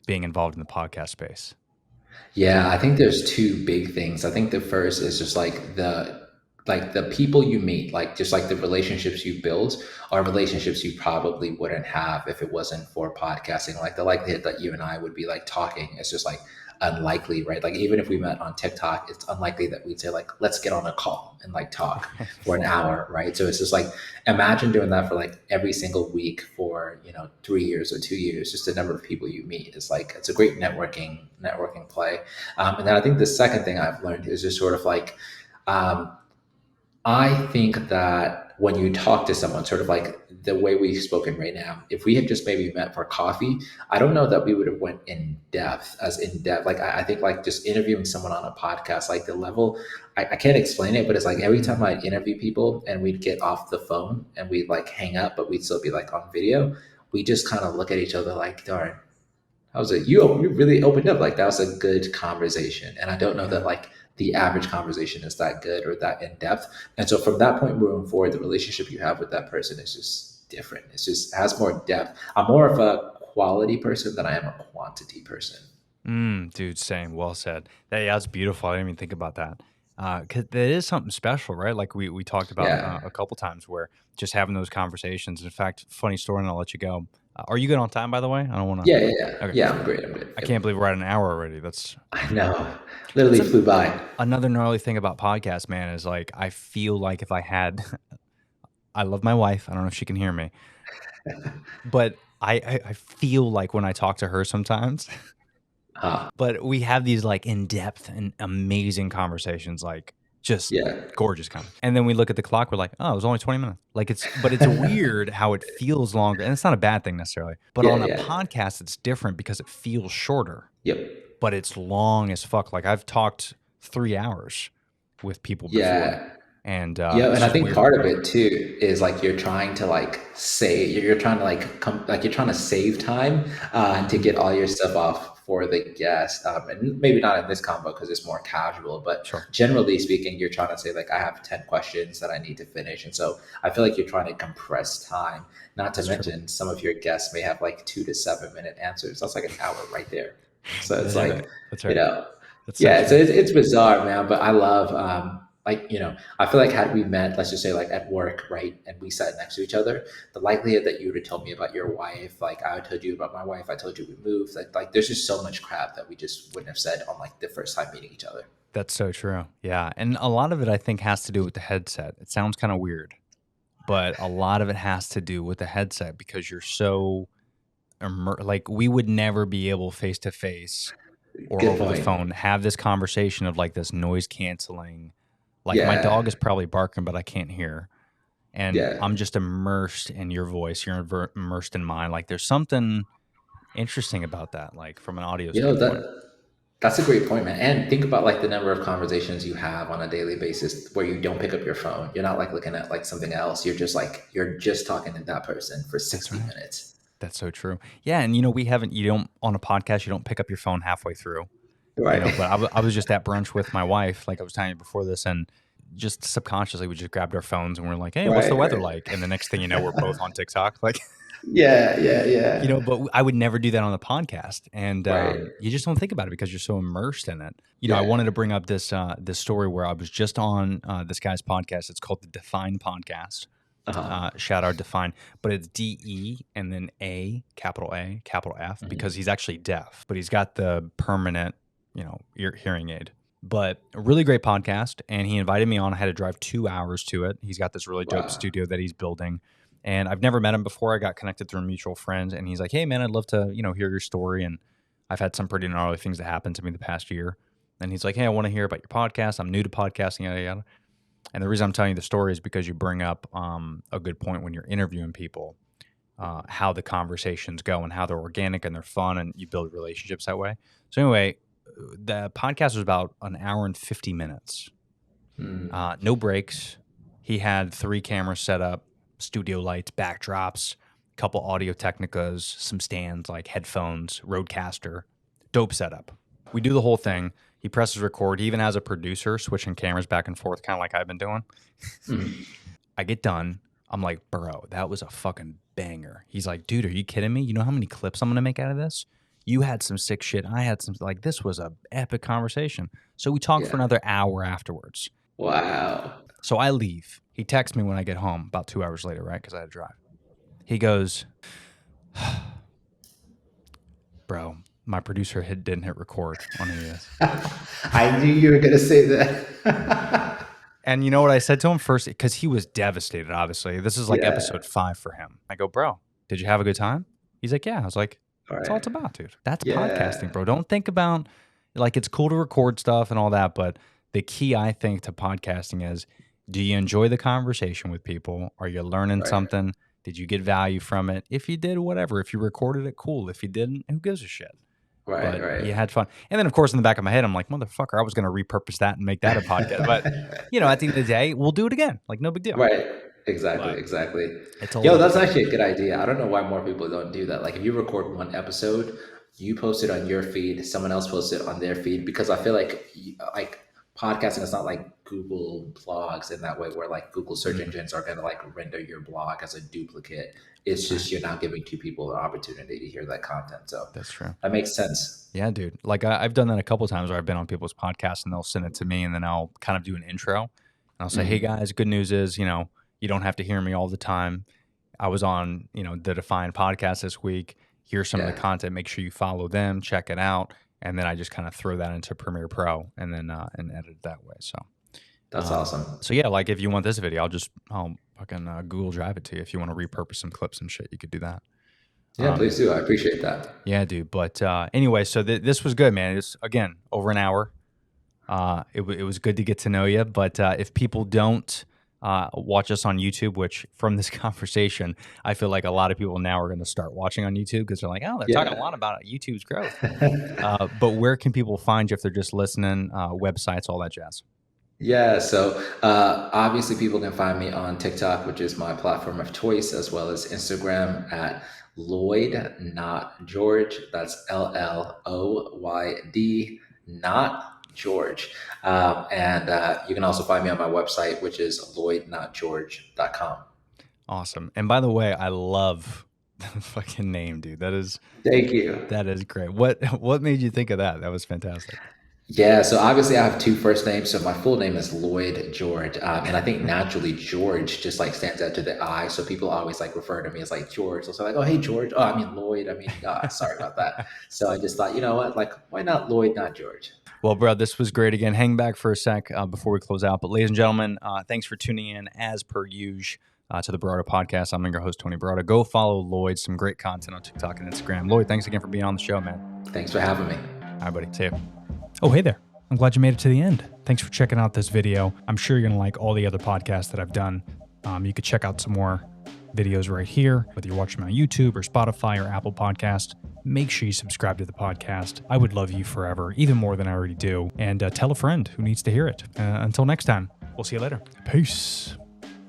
S5: being involved in the podcast space?
S6: Yeah, I think there's two big things. I think the first is just like the people you meet, like just like the relationships you build are relationships you probably wouldn't have if it wasn't for podcasting. Like the likelihood that you and I would be like talking is just like unlikely, right? Like even if we met on TikTok, it's unlikely that we'd say like, let's get on a call and like talk for an hour, right? So it's just like, imagine doing that for like every single week for, 3 years or 2 years, just the number of people you meet is like, it's a great networking play. And then I think the second thing I've learned is just sort of like, I think that when you talk to someone, sort of like the way we've spoken right now, if we had just maybe met for coffee, I don't know that we would have went in depth. Like I think like just interviewing someone on a podcast, like the level, I can't explain it, but it's like every time I interview people and we'd get off the phone and we'd like hang up, but we'd still be like on video, we just kind of look at each other like, darn, I was like, you really opened up. Like that was a good conversation. And I don't know that like the average conversation is that good or that in depth. And so from that point moving forward, the relationship you have with that person is just different. It's just has more depth. I'm more of a quality person than I am a quantity person.
S5: Dude, same. Well said. That's beautiful. I didn't even think about that. Cause that is something special, right? Like we talked about
S6: Yeah.
S5: a couple times, where just having those conversations. In fact, funny story, and I'll let you go. Are you good on time, by the way? I don't want to.
S6: Yeah.
S5: Okay.
S6: Yeah, I'm great. I'm good.
S5: I can't believe we're at an hour already. That's
S6: I know. Literally flew by.
S5: another gnarly thing about podcasts, man, is like I feel like if I had, I love my wife. I don't know if she can hear me, but I feel like when I talk to her sometimes, but we have these like in depth and amazing conversations, like just
S6: Yeah.
S5: gorgeous and then we look at the clock, we're like, oh, it was only 20 minutes. Like it's weird how it feels longer, and it's not a bad thing necessarily, but on a
S6: Yeah.
S5: podcast it's different because it feels shorter,
S6: Yep.
S5: but it's long as fuck. Like I've talked 3 hours with people before.
S6: Yeah.
S5: And
S6: Yeah,
S5: it's
S6: and I
S5: just
S6: think
S5: weird.
S6: part of it too is like you're trying to like say you're trying to like you're trying to save time to get all your stuff off for the guest, and maybe not in this combo because it's more casual, but
S5: Sure.
S6: generally speaking, you're trying to say like I have 10 questions that I need to finish, and so I feel like you're trying to compress time. Not to mention some of your guests may have like 2 to 7 minute answers. That's like an hour right there. So it's like
S5: That's
S6: you
S5: right.
S6: know.
S5: That's so
S6: Yeah, so
S5: true.
S6: it's bizarre, man. But I love, like, I feel like had we met, let's just say like at work, right, and we sat next to each other, the likelihood that you would have told me about your wife, like I would told you about my wife, I told you we moved, like there's just so much crap that we just wouldn't have said on like the first time meeting each other.
S5: That's so true. Yeah. And a lot of it, I think, has to do with the headset. It sounds kind of weird, but a lot of it has to do with the headset because you're so, like, we would never be able face to face or
S6: Good
S5: over the
S6: point.
S5: phone have this conversation of like this noise canceling. Like, my dog
S6: Yeah,
S5: is probably barking, but I can't hear. And
S6: yeah.
S5: I'm just immersed in your voice. You're immersed in mine. Like, there's something interesting about that, like from an audio
S6: You know
S5: standpoint.
S6: that's a great point, man. And think about like the number of conversations you have on a daily basis where you don't pick up your phone. You're not like looking at like something else. You're just talking to that person for
S5: That's
S6: 60
S5: right.
S6: minutes.
S5: That's so true. Yeah. And, you don't, on a podcast, you don't pick up your phone halfway through,
S6: Right.
S5: but I was just at brunch with my wife, like I was telling you before this, and just subconsciously we just grabbed our phones and we're like, hey, what's the
S6: Right,
S5: weather
S6: right.
S5: like? And the next thing you know, we're both on TikTok. Like,
S6: Yeah, yeah, yeah.
S5: but I would never do that on the podcast. And
S6: Right.
S5: you just don't think about it because you're so immersed in it. I
S6: Yeah.
S5: wanted to bring up this story where I was just on this guy's podcast. It's called the Define Podcast.
S6: Uh-huh.
S5: Shout out Define, but it's DE and then capital A, capital F, because he's actually deaf, but he's got the permanent, hearing aid. But a really great podcast, and he invited me on. I had to drive 2 hours to it. He's got this really dope
S6: Wow.
S5: studio that he's building, and I've never met him before. I got connected through mutual friends, and he's like, "Hey, man, I'd love to, hear your story." And I've had some pretty gnarly things that happened to me the past year. And he's like, "Hey, I want to hear about your podcast. I'm new to podcasting, yada yada." And the reason I'm telling you the story is because you bring up a good point when you're interviewing people, how the conversations go and how they're organic and they're fun and you build relationships that way. So anyway, the podcast was about an hour and 50 minutes. No breaks. He had 3 cameras set up, studio lights, backdrops, a couple Audio Technicas, some stands like headphones, Rodecaster, dope setup. We do the whole thing. He presses record. He even has a producer switching cameras back and forth, kind of like I've been doing. I get done. I'm like, bro, that was a fucking banger. He's like, dude, are you kidding me? You know how many clips I'm going to make out of this? You had some sick shit. I had some, like, this was a epic conversation. So we talked for
S6: Yeah.
S5: another hour afterwards.
S6: Wow.
S5: So I leave. He texts me when I get home about 2 hours later, right? Because I had to drive. He goes, bro, my producer didn't hit record on any of this.
S6: I knew you were gonna say that.
S5: And you know what I said to him first? Because he was devastated, obviously. This is like
S6: Yeah.
S5: episode 5 for him. I go, bro, did you have a good time? He's like, yeah. I was like, that's all
S6: Right.
S5: it's about, dude. That's
S6: Yeah.
S5: podcasting, bro. Don't think about, like, it's cool to record stuff and all that, but the key, I think, to podcasting is, do you enjoy the conversation with people? Are you learning
S6: Right.
S5: something? Did you get value from it? If you did, whatever. If you recorded it, cool. If you didn't, who gives a shit?
S6: Right,
S5: But
S6: right.
S5: you had fun. And then, of course, in the back of my head, I'm like, motherfucker, I was going to repurpose that and make that a podcast. But, at the end of the day, we'll do it again. Like, no big deal.
S6: Right. Exactly,
S5: But
S6: exactly.
S5: it's all
S6: Yo,
S5: about
S6: that's actually a good idea. I don't know why more people don't do that. Like if you record one episode, you post it on your feed, someone else posts it on their feed, because I feel like podcasting is not like Google blogs in that way where like Google search engines are going to like render your blog as a duplicate. It's just you're now giving 2 people an opportunity to hear that content. So
S5: That's true.
S6: that makes sense.
S5: Yeah, dude. Like I've done that a couple of times where I've been on people's podcasts and they'll send it to me and then I'll kind of do an intro and I'll say, hey guys, good news is, you don't have to hear me all the time. I was on, the Define podcast this week. Here's some of the
S6: Yeah.
S5: content. Make sure you follow them, check it out. And then I just kind of throw that into Premiere Pro and then and edit it that way. So
S6: That's awesome.
S5: So yeah, like if you want this video, I'll fucking Google Drive it to you. If you want to repurpose some clips and shit, you could do that.
S6: Yeah, please do. I appreciate that.
S5: Yeah, dude. But anyway, so this was good, man. It's again over an hour. It was good to get to know you. But if people don't watch us on YouTube, which from this conversation, I feel like a lot of people now are going to start watching on YouTube because they're like, oh, they're talking a lot about YouTube's growth. But where can people find you if they're just listening? Websites, all that jazz.
S6: Yeah, so obviously people can find me on TikTok, which is my platform of choice, as well as Instagram at Lloyd, not George. That's LLOYD, not George. And you can also find me on my website, which is lloydnotgeorge.com.
S5: Awesome. And by the way, I love the fucking name, dude.
S6: Thank you.
S5: That is great. What made you think of that? That was fantastic.
S6: Yeah, so obviously I have two first names. So my full name is Lloyd George, and I think naturally George just like stands out to the eye. So people always like refer to me as like George. So like, oh hey George. Oh, I mean Lloyd. I mean, sorry about that. So I just thought, you know what, like why not Lloyd, not George?
S5: Well, bro, this was great again. Hang back for a sec before we close out. But ladies and gentlemen, thanks for tuning in as per usual to the Barado Podcast. I'm your host, Tony Barado. Go follow Lloyd. Some great content on TikTok and Instagram. Lloyd, thanks again for being on the show, man.
S6: Thanks for having me.
S5: All right, buddy. See you. Oh, hey there. I'm glad you made it to the end. Thanks for checking out this video. I'm sure you're going to like all the other podcasts that I've done. You could check out some more videos right here, whether you're watching on YouTube or Spotify or Apple Podcast. Make sure you subscribe to the podcast. I would love you forever, even more than I already do. And tell a friend who needs to hear it. Until next time, we'll see you later. Peace.